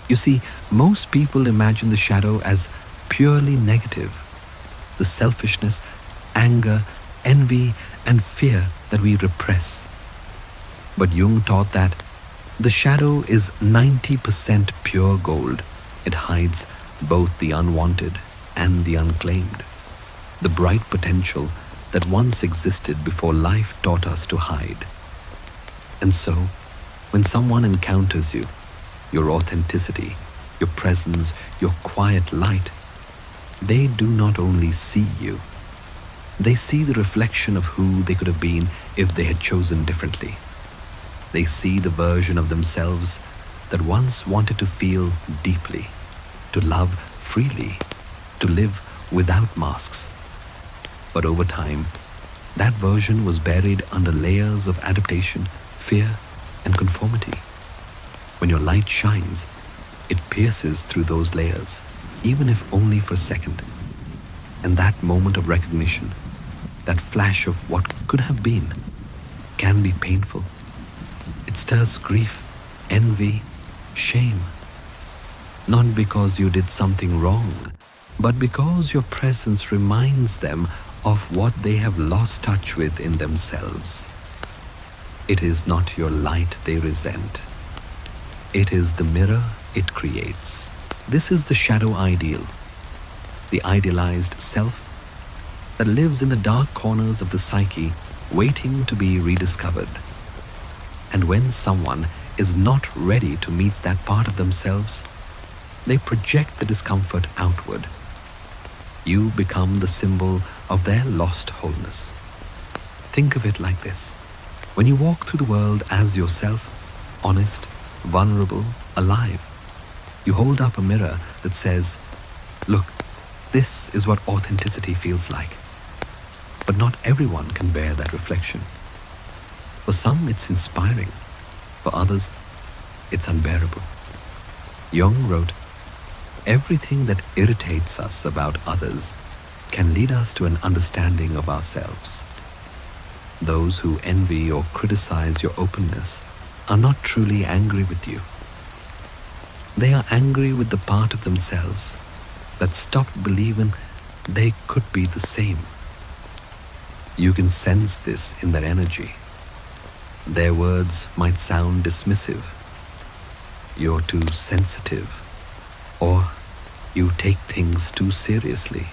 You see, most people imagine the shadow as purely negative, the selfishness, anger, envy, and fear that we repress. But Jung taught that the shadow is 90% pure gold. It hides both the unwanted and the unclaimed, the bright potential that once existed before life taught us to hide. And so, when someone encounters you, your authenticity, your presence, your quiet light, they do not only see you, they see the reflection of who they could have been if they had chosen differently. They see the version of themselves that once wanted to feel deeply, to love freely, to live without masks. But over time, that version was buried under layers of adaptation, fear, and conformity. When your light shines, it pierces through those layers, even if only for a second. And that moment of recognition, that flash of what could have been, can be painful. It stirs grief, envy, shame. Not because you did something wrong, but because your presence reminds them of what they have lost touch with in themselves. It is not your light they resent. It is the mirror it creates. This is the shadow ideal, the idealized self that lives in the dark corners of the psyche, waiting to be rediscovered. And when someone is not ready to meet that part of themselves, they project the discomfort outward. You become the symbol of their lost wholeness. Think of it like this. When you walk through the world as yourself, honest, vulnerable, alive, you hold up a mirror that says, "Look, this is what authenticity feels like." But not everyone can bear that reflection. For some, it's inspiring. For others, it's unbearable. Jung wrote, "Everything that irritates us about others can lead us to an understanding of ourselves. Those who envy or criticize your openness are not truly angry with you. They are angry with the part of themselves that stopped believing they could be the same." You can sense this in their energy. Their words might sound dismissive. "You're too sensitive," or "You take things too seriously."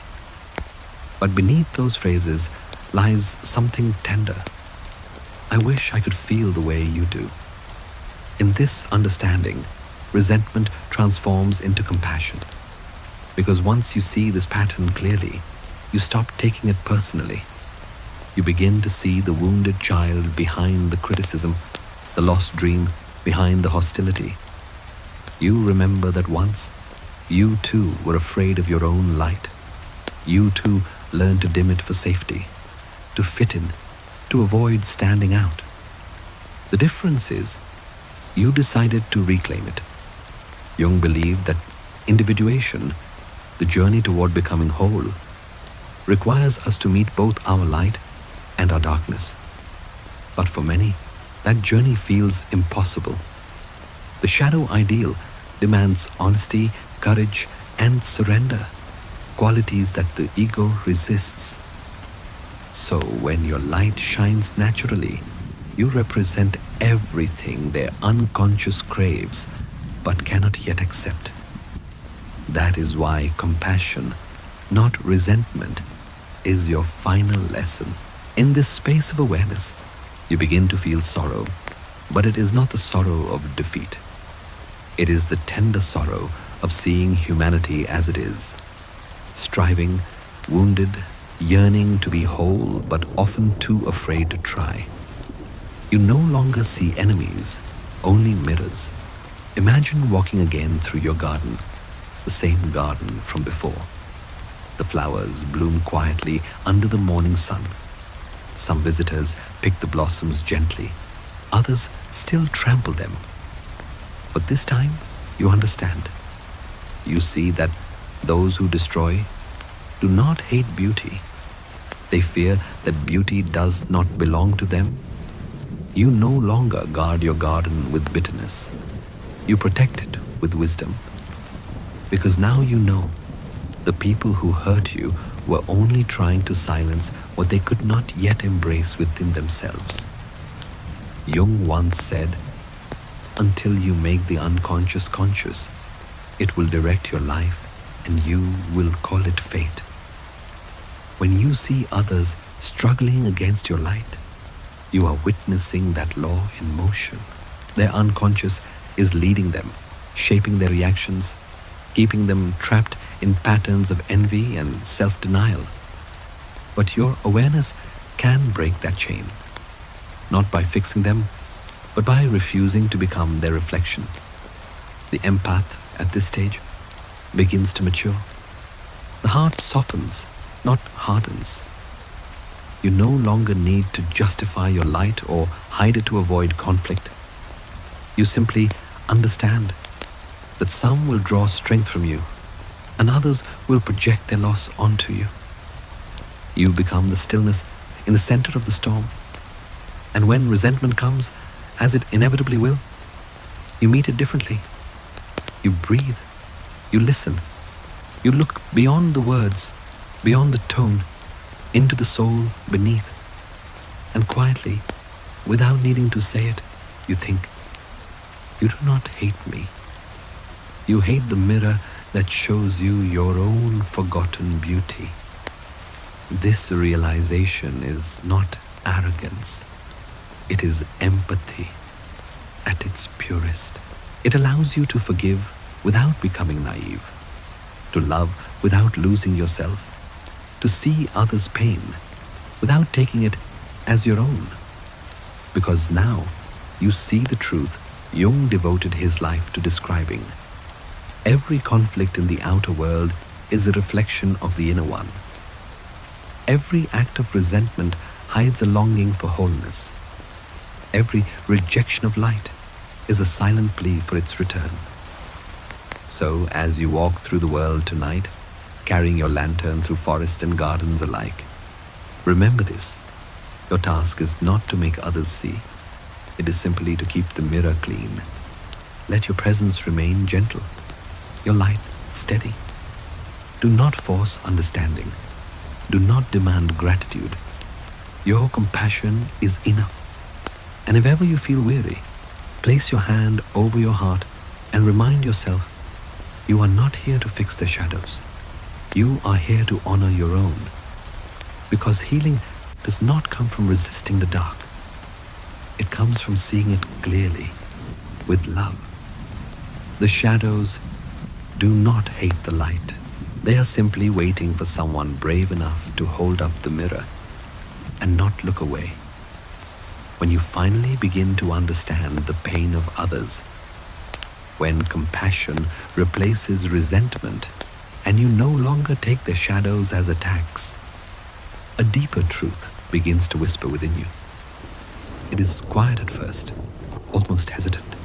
But beneath those phrases lies something tender. "I wish I could feel the way you do." In this understanding, resentment transforms into compassion. Because once you see this pattern clearly, you stop taking it personally. You begin to see the wounded child behind the criticism, the lost dream behind the hostility. You remember that once, you too were afraid of your own light. You too learned to dim it for safety, to fit in, to avoid standing out. The difference is, you decided to reclaim it. Jung believed that individuation, the journey toward becoming whole, requires us to meet both our light and our darkness. But for many, that journey feels impossible. The shadow ideal demands honesty, courage, and surrender, qualities that the ego resists. So when your light shines naturally, you represent everything their unconscious craves but cannot yet accept. That is why compassion, not resentment, is your final lesson. In this space of awareness, you begin to feel sorrow, but it is not the sorrow of defeat. It is the tender sorrow of seeing humanity as it is, striving, wounded, yearning to be whole, but often too afraid to try. You no longer see enemies, only mirrors. Imagine walking again through your garden, the same garden from before. The flowers bloom quietly under the morning sun. Some visitors pick the blossoms gently, others still trample them. But this time, you understand. You see that those who destroy do not hate beauty. They fear that beauty does not belong to them. You no longer guard your garden with bitterness. You protect it with wisdom. Because now you know the people who hurt you were only trying to silence what they could not yet embrace within themselves. Jung once said, "Until you make the unconscious conscious, it will direct your life and you will call it fate." When you see others struggling against your light, you are witnessing that law in motion. Their unconscious is leading them, shaping their reactions, keeping them trapped in patterns of envy and self-denial. But your awareness can break that chain, not by fixing them, but by refusing to become their reflection. The empath at this stage begins to mature. The heart softens, not hardens. You no longer need to justify your light or hide it to avoid conflict. You simply understand that some will draw strength from you and others will project their loss onto you. You become the stillness in the center of the storm. And when resentment comes, as it inevitably will, you meet it differently. You breathe, you listen, you look beyond the words, beyond the tone, into the soul beneath. And quietly, without needing to say it, you think, you do not hate me. You hate the mirror that shows you your own forgotten beauty. This realization is not arrogance. It is empathy at its purest. It allows you to forgive without becoming naive, to love without losing yourself, to see others' pain without taking it as your own. Because now you see the truth Jung devoted his life to describing. Every conflict in the outer world is a reflection of the inner one. Every act of resentment hides a longing for wholeness. Every rejection of light is a silent plea for its return. So, as you walk through the world tonight, carrying your lantern through forests and gardens alike, remember this. Your task is not to make others see. It is simply to keep the mirror clean. Let your presence remain gentle, your light steady. Do not force understanding. Do not demand gratitude. Your compassion is enough. And if ever you feel weary, place your hand over your heart and remind yourself, you are not here to fix the shadows. You are here to honor your own. Because healing does not come from resisting the dark. It comes from seeing it clearly, with love. The shadows do not hate the light. They are simply waiting for someone brave enough to hold up the mirror and not look away. When you finally begin to understand the pain of others, when compassion replaces resentment and you no longer take their shadows as attacks, a deeper truth begins to whisper within you. It is quiet at first, almost hesitant.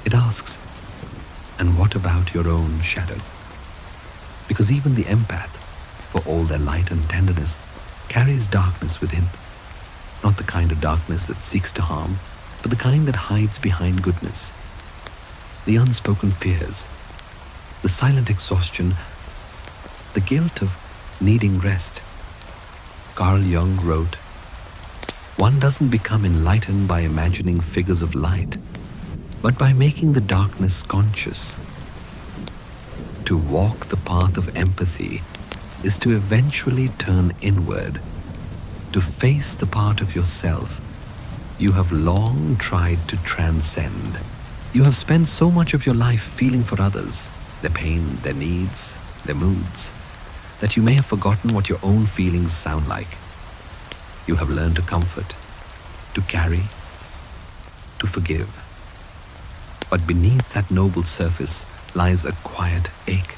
It asks, and what about your own shadow? Because even the empath, for all their light and tenderness, carries darkness within. Not the kind of darkness that seeks to harm, but the kind that hides behind goodness. The unspoken fears, the silent exhaustion, the guilt of needing rest. Carl Jung wrote, "One doesn't become enlightened by imagining figures of light, but by making the darkness conscious." To walk the path of empathy is to eventually turn inward, to face the part of yourself you have long tried to transcend. You have spent so much of your life feeling for others, their pain, their needs, their moods, that you may have forgotten what your own feelings sound like. You have learned to comfort, to carry, to forgive. But beneath that noble surface lies a quiet ache,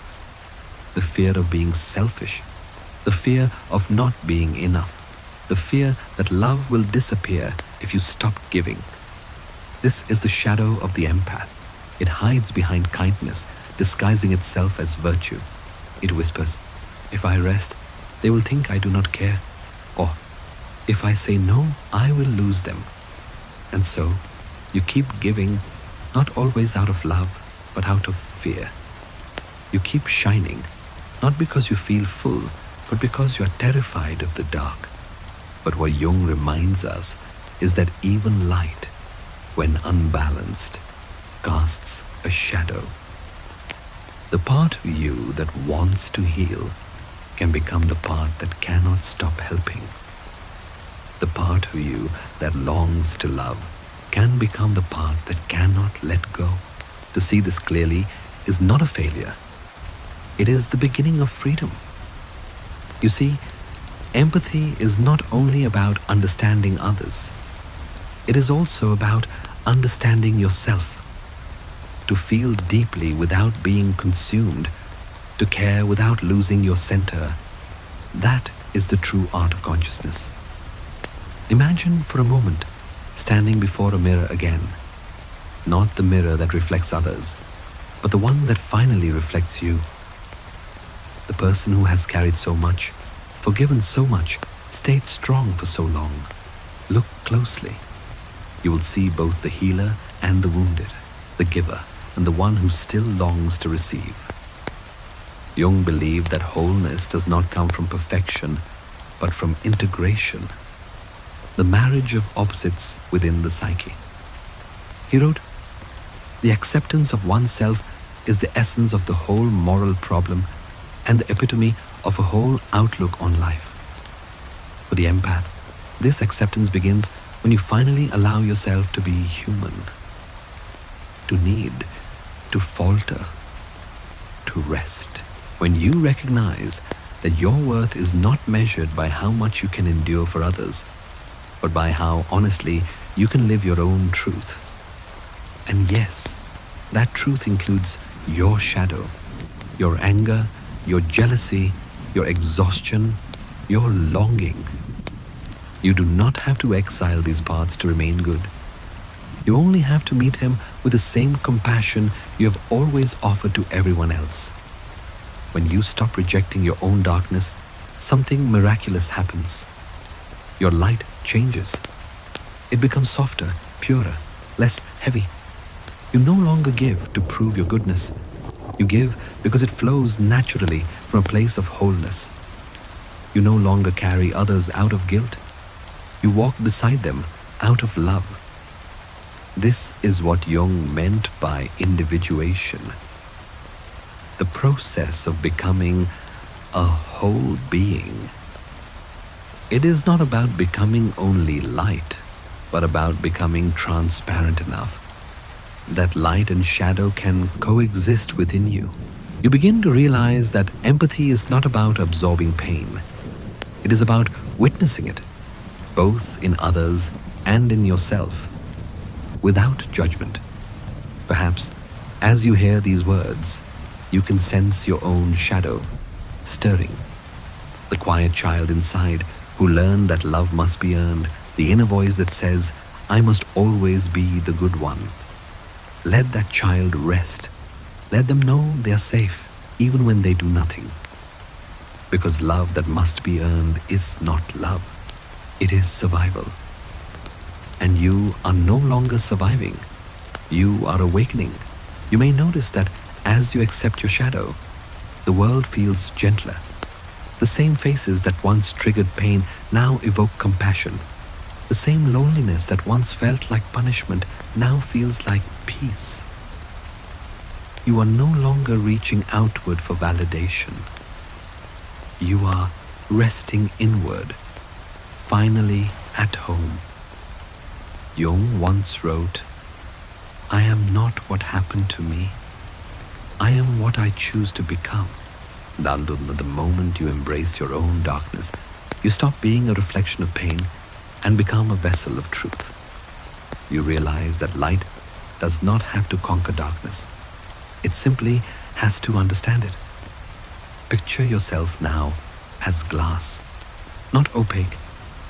the fear of being selfish, the fear of not being enough, the fear that love will disappear if you stop giving. This is the shadow of the empath. It hides behind kindness, disguising itself as virtue. It whispers, "If I rest, they will think I do not care," or "If I say no, I will lose them." And so, you keep giving, not always out of love, but out of fear. You keep shining, not because you feel full, but because you are terrified of the dark. But what Jung reminds us is that even light, when unbalanced, casts a shadow. The part of you that wants to heal can become the part that cannot stop helping. The part of you that longs to love can become the part that cannot let go. To see this clearly is not a failure. It is the beginning of freedom. You see, empathy is not only about understanding others. It is also about understanding yourself. To feel deeply without being consumed, to care without losing your center, that is the true art of consciousness. Imagine for a moment standing before a mirror again, not the mirror that reflects others, but the one that finally reflects you. The person who has carried so much, forgiven so much, stayed strong for so long, look closely. You will see both the healer and the wounded, the giver and the one who still longs to receive. Jung believed that wholeness does not come from perfection, but from integration, the marriage of opposites within the psyche. He wrote, "The acceptance of oneself is the essence of the whole moral problem and the epitome of a whole outlook on life." For the empath, this acceptance begins when you finally allow yourself to be human, to need, to falter, to rest. When you recognize that your worth is not measured by how much you can endure for others, but by how honestly you can live your own truth. And yes, that truth includes your shadow, your anger, your jealousy, your exhaustion, your longing. You do not have to exile these parts to remain good. You only have to meet him with the same compassion you have always offered to everyone else. When you stop rejecting your own darkness, something miraculous happens. Your light changes. It becomes softer, purer, less heavy. You no longer give to prove your goodness. You give because it flows naturally from a place of wholeness. You no longer carry others out of guilt. You walk beside them out of love. This is what Jung meant by individuation. The process of becoming a whole being. It is not about becoming only light, but about becoming transparent enough that light and shadow can coexist within you. You begin to realize that empathy is not about absorbing pain. It is about witnessing it, both in others and in yourself, without judgment. Perhaps as you hear these words, you can sense your own shadow stirring. The quiet child inside who learned that love must be earned, the inner voice that says, "I must always be the good one." Let that child rest. Let them know they are safe, even when they do nothing. Because love that must be earned is not love. It is survival. And you are no longer surviving. You are awakening. You may notice that as you accept your shadow, the world feels gentler. The same faces that once triggered pain now evoke compassion. The same loneliness that once felt like punishment now feels like peace. You are no longer reaching outward for validation. You are resting inward, finally at home. Jung once wrote, "I am not what happened to me. I am what I choose to become." The moment you embrace your own darkness, you stop being a reflection of pain and become a vessel of truth. You realize that light does not have to conquer darkness. It simply has to understand it. Picture yourself now as glass, not opaque,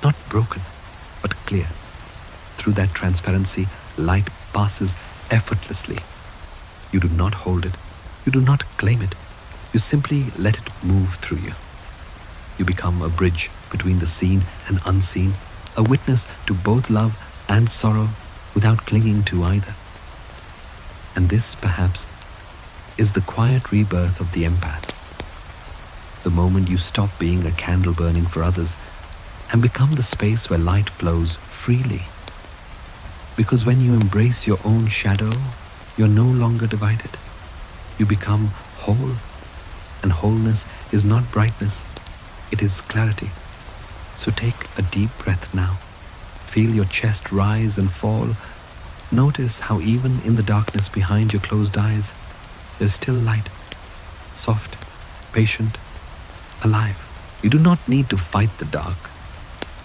not broken, but clear. Through that transparency, light passes effortlessly. You do not hold it. You do not claim it. You simply let it move through you. You become a bridge between the seen and unseen, a witness to both love and sorrow without clinging to either. And this, perhaps, is the quiet rebirth of the empath. The moment you stop being a candle burning for others and become the space where light flows freely. Because when you embrace your own shadow, you're no longer divided. You become whole. And wholeness is not brightness, it is clarity. So take a deep breath now. Feel your chest rise and fall. Notice how even in the darkness behind your closed eyes, there's still light, soft, patient, alive. You do not need to fight the dark.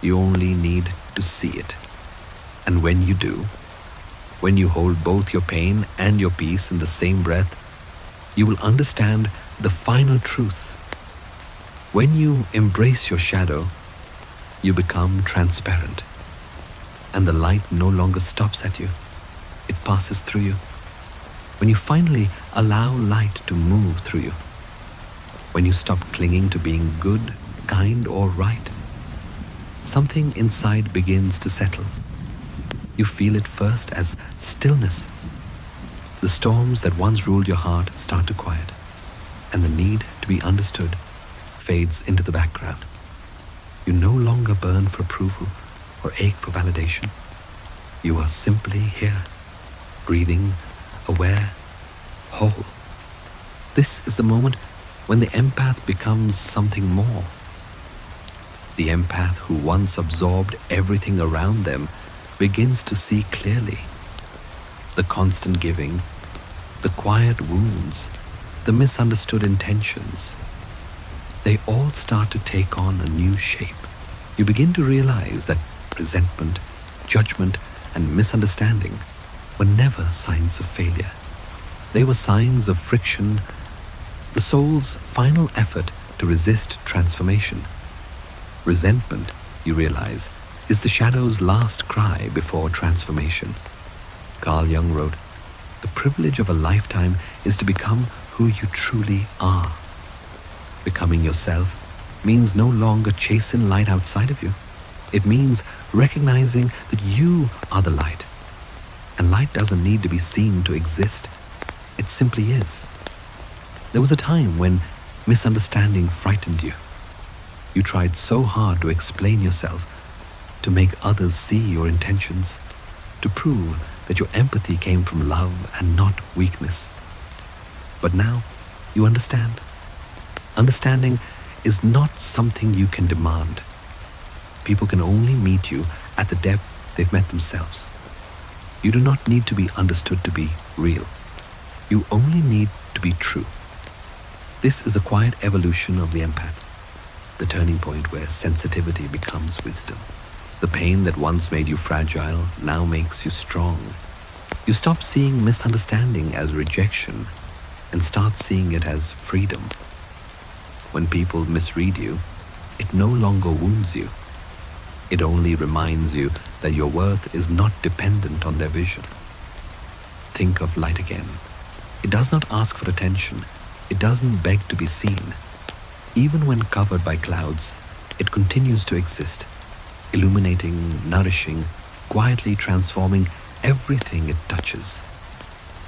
You only need to see it. And when you do, when you hold both your pain and your peace in the same breath, you will understand the final truth. When you embrace your shadow, you become transparent, and the light no longer stops at you. It passes through you. When you finally allow light to move through you, when you stop clinging to being good, kind, or right, something inside begins to settle. You feel it first as stillness. The storms that once ruled your heart start to quiet, and the need to be understood fades into the background. You no longer burn for approval or ache for validation. You are simply here, breathing, aware, whole. This is the moment when the empath becomes something more. The empath who once absorbed everything around them begins to see clearly. The constant giving, the quiet wounds, the misunderstood intentions, they all start to take on a new shape. You begin to realize that resentment, judgment, and misunderstanding were never signs of failure. They were signs of friction, the soul's final effort to resist transformation. Resentment, you realize, is the shadow's last cry before transformation. Carl Jung wrote, "The privilege of a lifetime is to become who you truly are." Becoming yourself means no longer chasing light outside of you. It means recognizing that you are the light. And light doesn't need to be seen to exist. It simply is. There was a time when misunderstanding frightened you. You tried so hard to explain yourself, to make others see your intentions, to prove that your empathy came from love and not weakness. But now you understand. Understanding is not something you can demand. People can only meet you at the depth they've met themselves. You do not need to be understood to be real. You only need to be true. This is the quiet evolution of the empath, the turning point where sensitivity becomes wisdom. The pain that once made you fragile now makes you strong. You stop seeing misunderstanding as rejection and start seeing it as freedom. When people misread you, it no longer wounds you. It only reminds you that your worth is not dependent on their vision. Think of light again. It does not ask for attention. It doesn't beg to be seen. Even when covered by clouds, it continues to exist, illuminating, nourishing, quietly transforming everything it touches.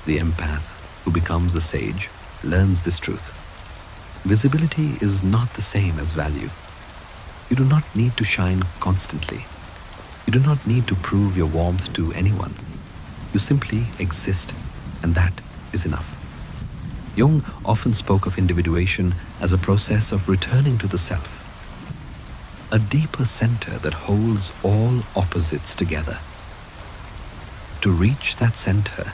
The empath, who becomes the sage, learns this truth. Visibility is not the same as value. You do not need to shine constantly. You do not need to prove your warmth to anyone. You simply exist, and that is enough. Jung often spoke of individuation as a process of returning to the self, a deeper center that holds all opposites together. To reach that center,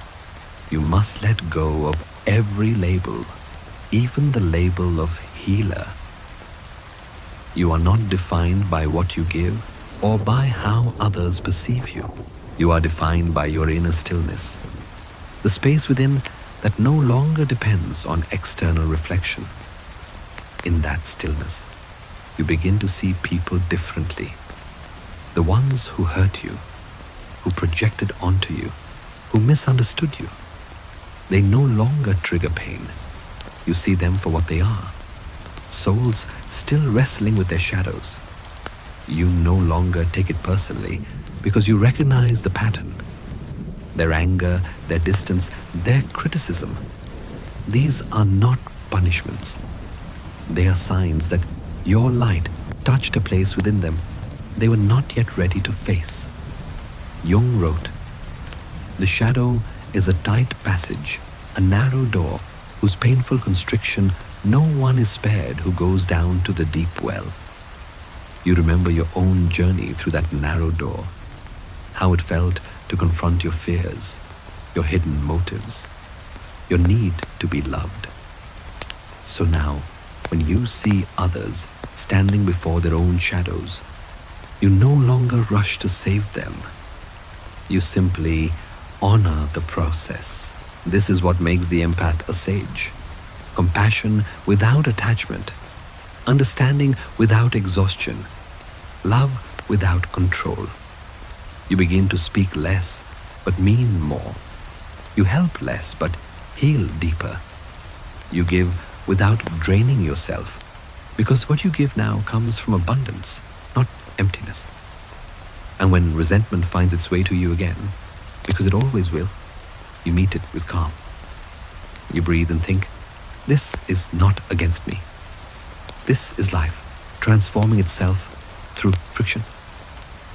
you must let go of every label, even the label of healer. You are not defined by what you give or by how others perceive you. You are defined by your inner stillness, the space within that no longer depends on external reflection. In that stillness, you begin to see people differently. The ones who hurt you, who projected onto you, who misunderstood you, they no longer trigger pain. You see them for what they are, souls still wrestling with their shadows. You no longer take it personally because you recognize the pattern. Their anger, their distance, their criticism. These are not punishments. They are signs that your light touched a place within them they were not yet ready to face. Jung wrote, "The shadow is a tight passage, a narrow door whose painful constriction no one is spared who goes down to the deep well." You remember your own journey through that narrow door, how it felt to confront your fears, your hidden motives, your need to be loved. So now, when you see others standing before their own shadows, you no longer rush to save them. You simply honor the process. This is what makes the empath a sage. Compassion without attachment, understanding without exhaustion, love without control. You begin to speak less, but mean more. You help less, but heal deeper. You give without draining yourself, because what you give now comes from abundance, not emptiness. And when resentment finds its way to you again, because it always will, you meet it with calm. You breathe and think, this is not against me. This is life, transforming itself through friction.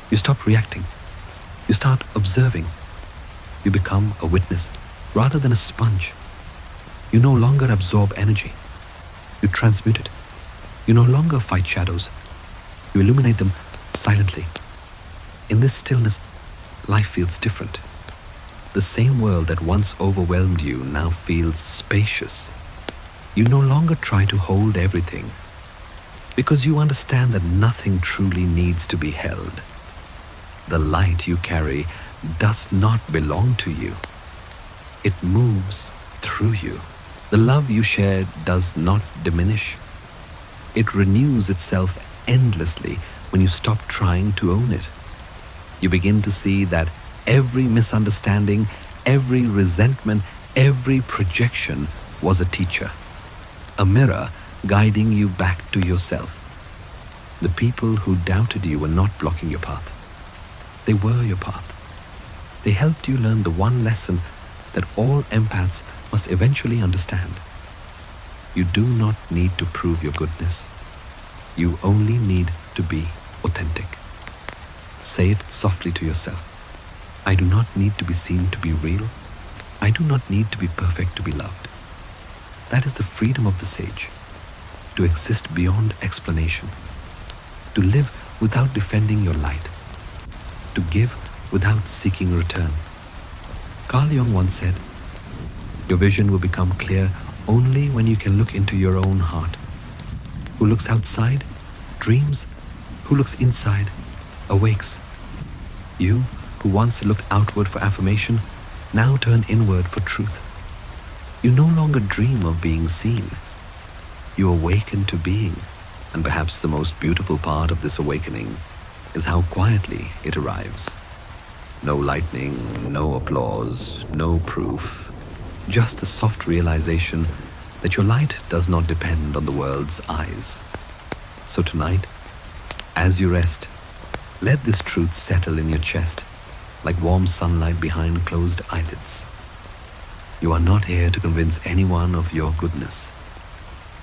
You stop reacting. You start observing. You become a witness rather than a sponge. You no longer absorb energy. You transmute it. You no longer fight shadows. You illuminate them silently. In this stillness, life feels different. The same world that once overwhelmed you now feels spacious. You no longer try to hold everything, because you understand that nothing truly needs to be held. The light you carry does not belong to you. It moves through you. The love you share does not diminish. It renews itself endlessly when you stop trying to own it. You begin to see that every misunderstanding, every resentment, every projection was a teacher, a mirror guiding you back to yourself. The people who doubted you were not blocking your path. They were your path. They helped you learn the one lesson that all empaths must eventually understand. You do not need to prove your goodness. You only need to be authentic. Say it softly to yourself. I do not need to be seen to be real. I do not need to be perfect to be loved. That is the freedom of the sage, to exist beyond explanation, to live without defending your light, to give without seeking return. Carl Jung once said, your vision will become clear only when you can look into your own heart. Who looks outside dreams. Who looks inside awakes. You, who once looked outward for affirmation, now turn inward for truth. You no longer dream of being seen. You awaken to being, and perhaps the most beautiful part of this awakening is how quietly it arrives. No lightning, no applause, no proof, just the soft realization that your light does not depend on the world's eyes. So tonight, as you rest, let this truth settle in your chest like warm sunlight behind closed eyelids. You are not here to convince anyone of your goodness.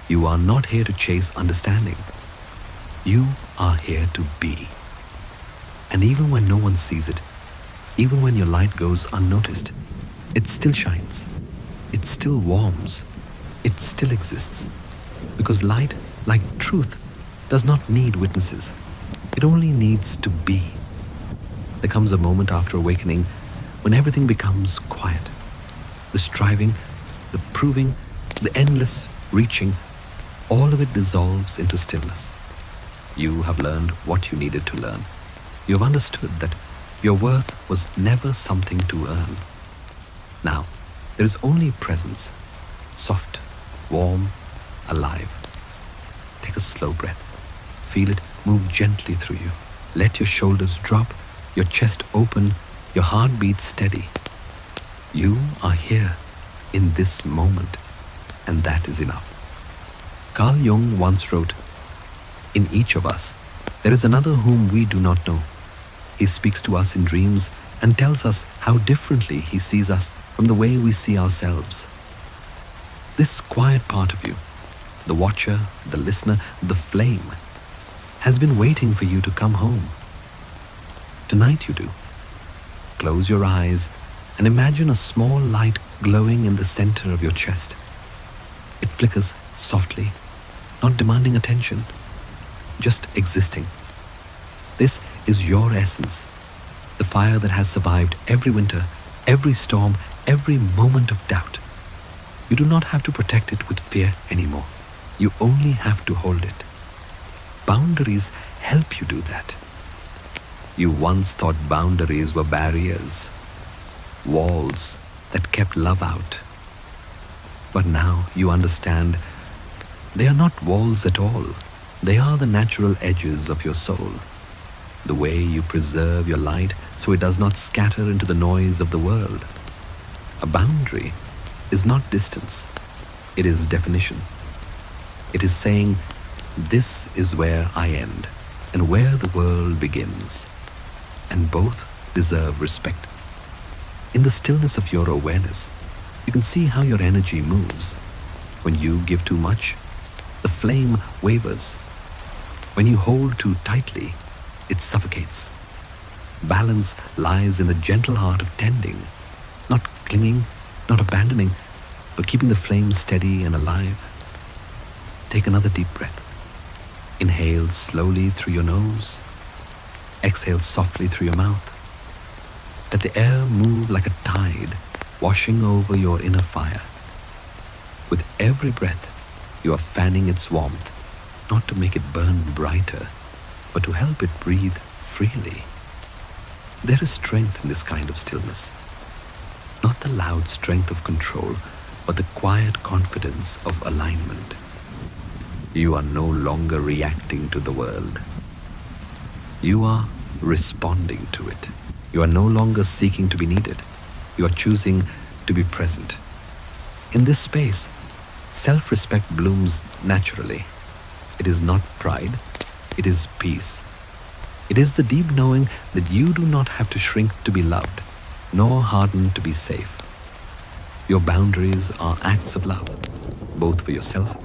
You are not here to chase understanding. You are here to be. And even when no one sees it, even when your light goes unnoticed, it still shines. It still warms. It still exists. Because light, like truth, does not need witnesses. It only needs to be. There comes a moment after awakening when everything becomes quiet. The striving, the proving, the endless reaching, all of it dissolves into stillness. You have learned what you needed to learn. You have understood that your worth was never something to earn. Now, there is only presence, soft, warm, alive. Take a slow breath. Feel it move gently through you. Let your shoulders drop, your chest open, your heartbeat steady. You are here in this moment, and that is enough. Carl Jung once wrote, in each of us, there is another whom we do not know. He speaks to us in dreams and tells us how differently he sees us from the way we see ourselves. This quiet part of you, the watcher, the listener, the flame, has been waiting for you to come home. Tonight you do. Close your eyes and imagine a small light glowing in the center of your chest. It flickers softly, not demanding attention, just existing. This is your essence, the fire that has survived every winter, every storm, every moment of doubt. You do not have to protect it with fear anymore. You only have to hold it. Boundaries help you do that. You once thought boundaries were barriers, walls that kept love out. But now you understand they are not walls at all. They are the natural edges of your soul. The way you preserve your light so it does not scatter into the noise of the world. A boundary is not distance. It is definition. It is saying, this is where I end and where the world begins. and both deserve respect. In the stillness of your awareness, you can see how your energy moves. When you give too much, the flame wavers. When you hold too tightly, it suffocates. Balance lies in the gentle art of tending, not clinging, not abandoning, but keeping the flame steady and alive. Take another deep breath. Inhale slowly through your nose. Exhale softly through your mouth. Let the air move like a tide, washing over your inner fire. With every breath, you are fanning its warmth, not to make it burn brighter, but to help it breathe freely. There is strength in this kind of stillness. Not the loud strength of control, but the quiet confidence of alignment. You are no longer reacting to the world. You are responding to it. You are no longer seeking to be needed. You are choosing to be present. In this space, self-respect blooms naturally. It is not pride, it is peace. It is the deep knowing that you do not have to shrink to be loved, nor harden to be safe. Your boundaries are acts of love, both for yourself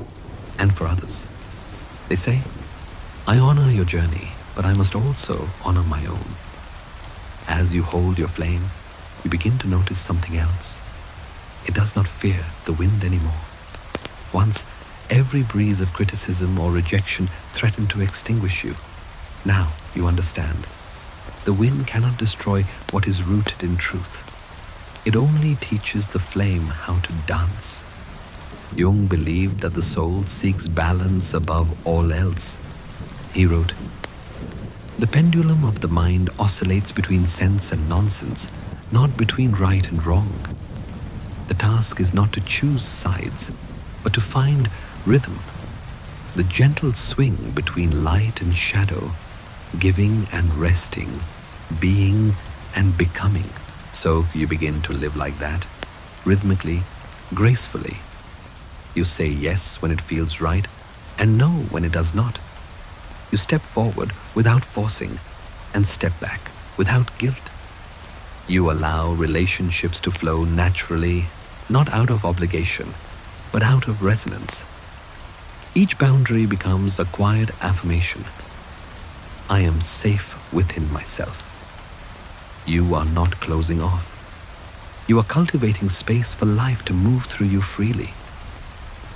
and for others. They say, I honor your journey, but I must also honor my own. As you hold your flame, you begin to notice something else. It does not fear the wind anymore. Once, every breeze of criticism or rejection threatened to extinguish you. Now you understand. The wind cannot destroy what is rooted in truth. It only teaches the flame how to dance. Jung believed that the soul seeks balance above all else. He wrote, the pendulum of the mind oscillates between sense and nonsense, not between right and wrong. The task is not to choose sides, but to find rhythm, the gentle swing between light and shadow, giving and resting, being and becoming. So you begin to live like that, rhythmically, gracefully. You say yes when it feels right, and no when it does not. You step forward without forcing, and step back without guilt. You allow relationships to flow naturally, not out of obligation, but out of resonance. Each boundary becomes a quiet affirmation. I am safe within myself. You are not closing off. You are cultivating space for life to move through you freely.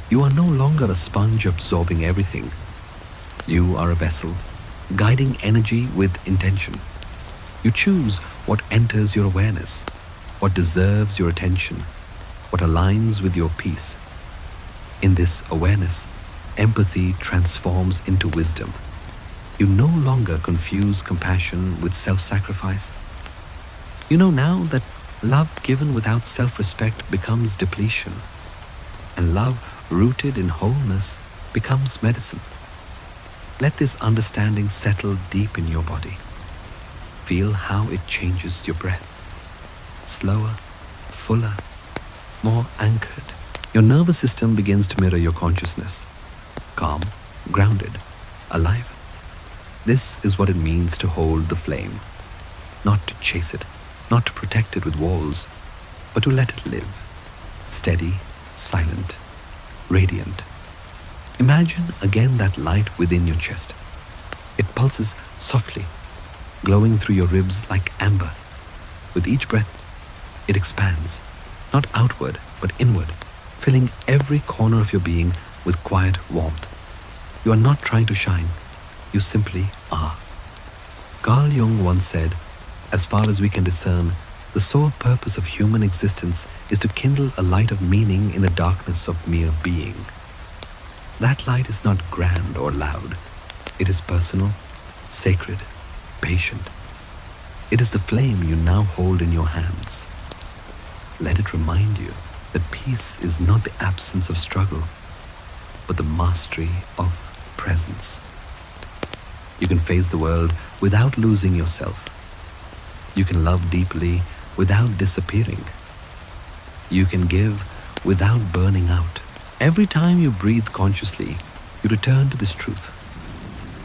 You are no longer a sponge absorbing everything. You are a vessel, guiding energy with intention. You choose what enters your awareness, what deserves your attention, what aligns with your peace. In this awareness, empathy transforms into wisdom. You no longer confuse compassion with self-sacrifice. You know now that love given without self-respect becomes depletion, and love rooted in wholeness becomes medicine. Let this understanding settle deep in your body. Feel how it changes your breath. Slower, fuller, more anchored. Your nervous system begins to mirror your consciousness. Calm, grounded, alive. This is what it means to hold the flame. Not to chase it, not to protect it with walls, but to let it live. Steady, silent, radiant. Imagine again that light within your chest. It pulses softly, glowing through your ribs like amber. With each breath, it expands, not outward, but inward, filling every corner of your being with quiet warmth. You are not trying to shine, you simply are. Carl Jung once said, as far as we can discern, the sole purpose of human existence is to kindle a light of meaning in the darkness of mere being. That light is not grand or loud. It is personal, sacred, patient. It is the flame you now hold in your hands. Let it remind you that peace is not the absence of struggle, but the mastery of presence. You can face the world without losing yourself. You can love deeply without disappearing. You can give without burning out. Every time you breathe consciously, you return to this truth.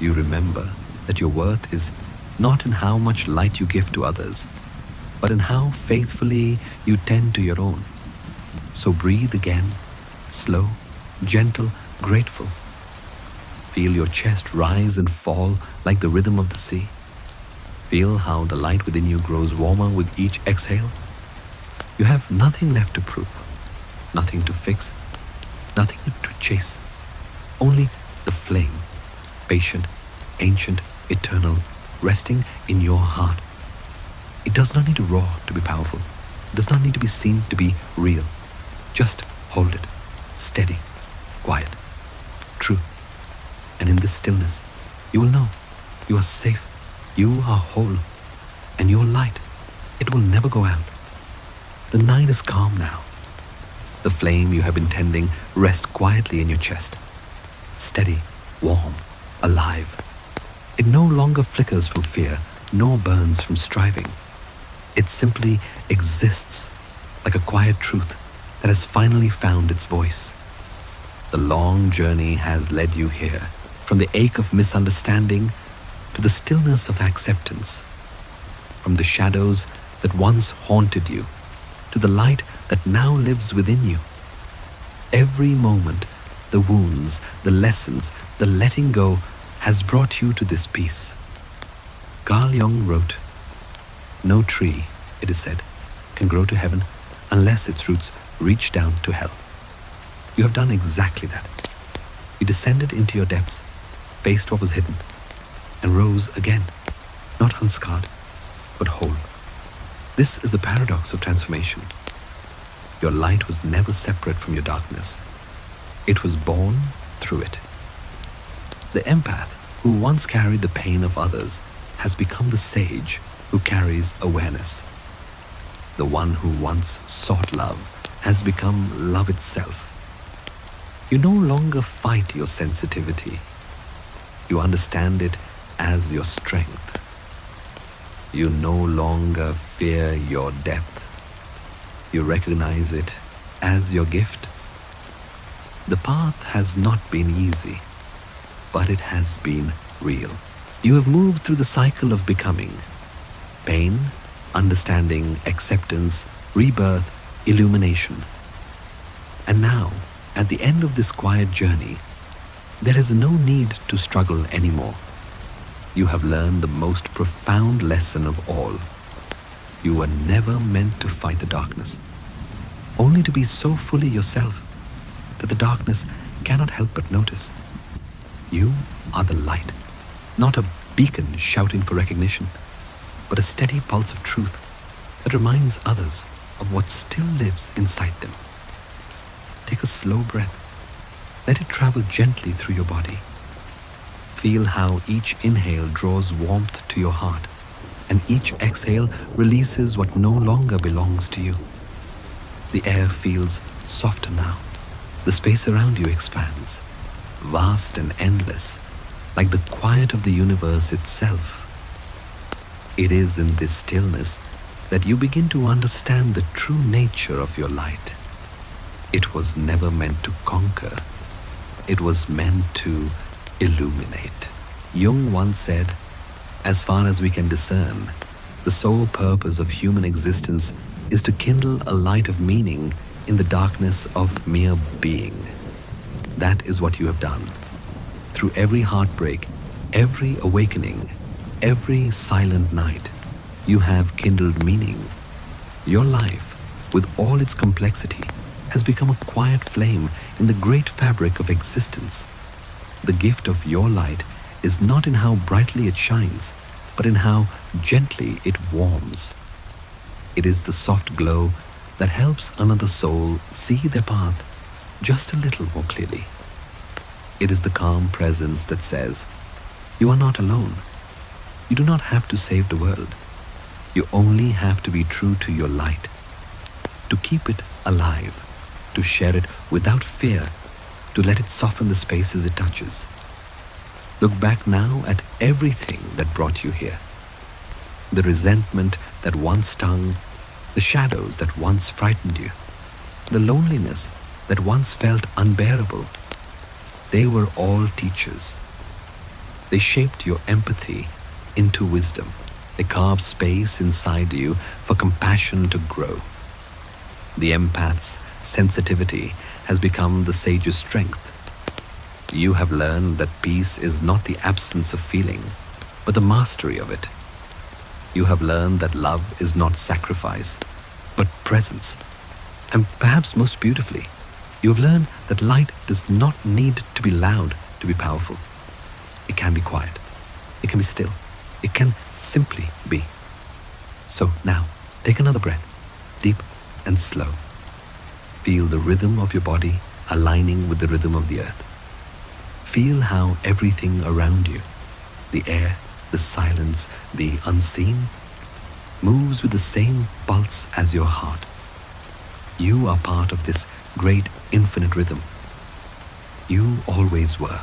You remember that your worth is not in how much light you give to others, but in how faithfully you tend to your own. So breathe again, slow, gentle, grateful. Feel your chest rise and fall like the rhythm of the sea. Feel how the light within you grows warmer with each exhale. You have nothing left to prove, nothing to fix, nothing to chase. Only the flame, patient, ancient, eternal, resting in your heart. It does not need to roar to be powerful. It does not need to be seen to be real. Just hold it, steady, quiet, true. And in this stillness, you will know you are safe, you are whole, and your light, it will never go out. The night is calm now. The flame you have been tending rests quietly in your chest, steady, warm, alive. It no longer flickers from fear, nor burns from striving. It simply exists like a quiet truth that has finally found its voice. The long journey has led you here, from the ache of misunderstanding to the stillness of acceptance, from the shadows that once haunted you to the light that now lives within you. Every moment, the wounds, the lessons, the letting go has brought you to this peace. Carl Jung wrote, "No tree, it is said, can grow to heaven unless its roots reach down to hell." You have done exactly that. You descended into your depths, faced what was hidden, and rose again, not unscarred, but whole. This is the paradox of transformation. Your light was never separate from your darkness. It was born through it. The empath who once carried the pain of others has become the sage who carries awareness. The one who once sought love has become love itself. You no longer fight your sensitivity. You understand it as your strength. You no longer fear your depth. You recognize it as your gift. The path has not been easy, but it has been real. You have moved through the cycle of becoming. Pain, understanding, acceptance, rebirth, illumination. And now, at the end of this quiet journey, there is no need to struggle anymore. You have learned the most profound lesson of all. You were never meant to fight the darkness, only to be so fully yourself that the darkness cannot help but notice. You are the light, not a beacon shouting for recognition, but a steady pulse of truth that reminds others of what still lives inside them. Take a slow breath. Let it travel gently through your body. Feel how each inhale draws warmth to your heart, and each exhale releases what no longer belongs to you. The air feels softer now. The space around you expands, vast and endless, like the quiet of the universe itself. It is in this stillness that you begin to understand the true nature of your light. It was never meant to conquer. It was meant to illuminate. Jung once said, "As far as we can discern, the sole purpose of human existence is to kindle a light of meaning in the darkness of mere being." That is what you have done. Through every heartbreak, every awakening, every silent night, you have kindled meaning. Your life, with all its complexity, has become a quiet flame in the great fabric of existence. The gift of your light is not in how brightly it shines, but in how gently it warms. It is the soft glow that helps another soul see their path just a little more clearly. It is the calm presence that says, "You are not alone. You do not have to save the world. You only have to be true to your light, to keep it alive, to share it without fear, to let it soften the spaces it touches." Look back now at everything that brought you here. The resentment that once stung, the shadows that once frightened you, the loneliness that once felt unbearable. They were all teachers. They shaped your empathy, into wisdom. They carve space inside you for compassion to grow. The empath's sensitivity has become the sage's strength. You have learned that peace is not the absence of feeling, but the mastery of it. You have learned that love is not sacrifice, but presence. And perhaps most beautifully, you have learned that light does not need to be loud to be powerful. It can be quiet. It can be still. It can simply be. So now, take another breath, deep and slow. Feel the rhythm of your body aligning with the rhythm of the earth. Feel how everything around you, the air, the silence, the unseen, moves with the same pulse as your heart. You are part of this great infinite rhythm. You always were.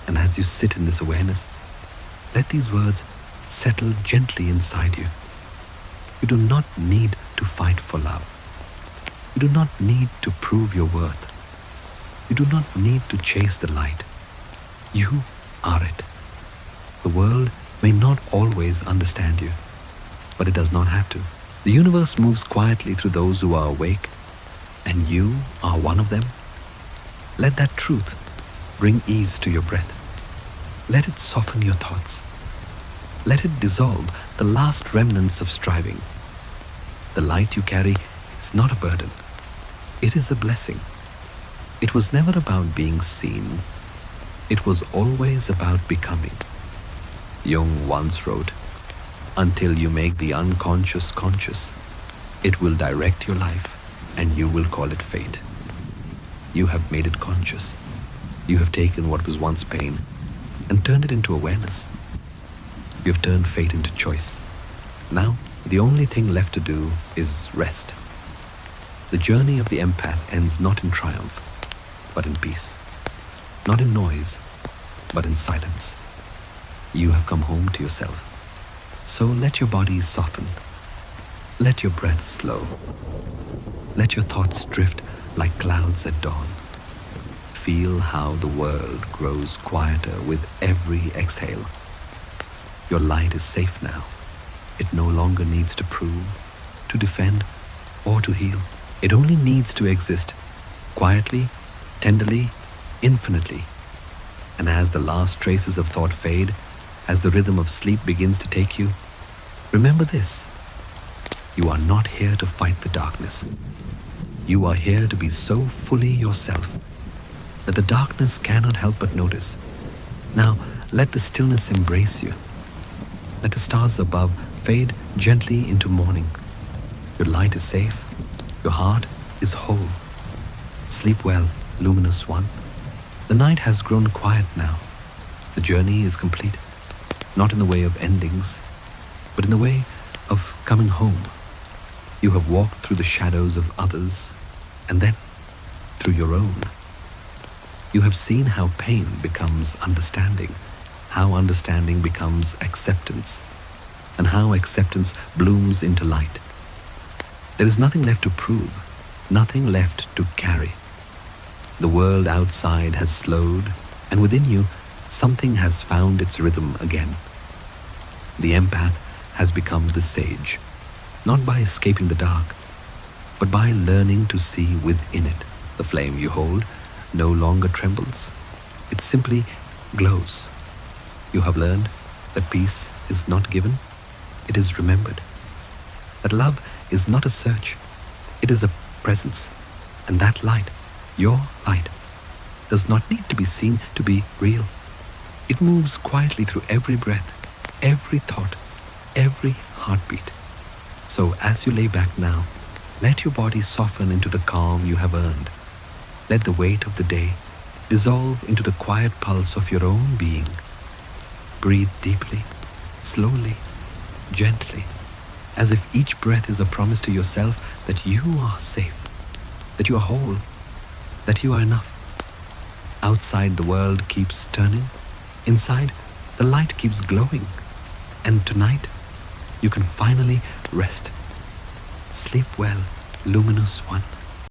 And as you sit in this awareness, let these words settle gently inside you. You do not need to fight for love. You do not need to prove your worth. You do not need to chase the light. You are it. The world may not always understand you, but it does not have to. The universe moves quietly through those who are awake, and you are one of them. Let that truth bring ease to your breath. Let it soften your thoughts. Let it dissolve the last remnants of striving. The light you carry is not a burden. It is a blessing. It was never about being seen. It was always about becoming. Jung once wrote, "Until you make the unconscious conscious, it will direct your life and you will call it fate." You have made it conscious. You have taken what was once pain and turned it into awareness. You have turned fate into choice. Now, the only thing left to do is rest. The journey of the empath ends not in triumph, but in peace. Not in noise, but in silence. You have come home to yourself. So let your body soften. Let your breath slow. Let your thoughts drift like clouds at dawn. Feel how the world grows quieter with every exhale. Your light is safe now. It no longer needs to prove, to defend, or to heal. It only needs to exist, quietly, tenderly, infinitely. And as the last traces of thought fade, as the rhythm of sleep begins to take you, remember this: you are not here to fight the darkness. You are here to be so fully yourself that the darkness cannot help but notice. Now, let the stillness embrace you. Let the stars above fade gently into morning. Your light is safe. Your heart is whole. Sleep well, luminous one. The night has grown quiet now. The journey is complete, not in the way of endings, but in the way of coming home. You have walked through the shadows of others, and then through your own. You have seen how pain becomes understanding, how understanding becomes acceptance, and how acceptance blooms into light. There is nothing left to prove, nothing left to carry. The world outside has slowed, and within you, something has found its rhythm again. The empath has become the sage, not by escaping the dark, but by learning to see within it. The flame you hold no longer trembles. It simply glows. You have learned that peace is not given, it is remembered. That love is not a search, it is a presence. And that light, your light, does not need to be seen to be real. It moves quietly through every breath, every thought, every heartbeat. So as you lay back now, let your body soften into the calm you have earned. Let the weight of the day dissolve into the quiet pulse of your own being. Breathe deeply, slowly, gently, as if each breath is a promise to yourself that you are safe, that you are whole, that you are enough. Outside, the world keeps turning. Inside, the light keeps glowing. And tonight, you can finally rest. Sleep well, luminous one.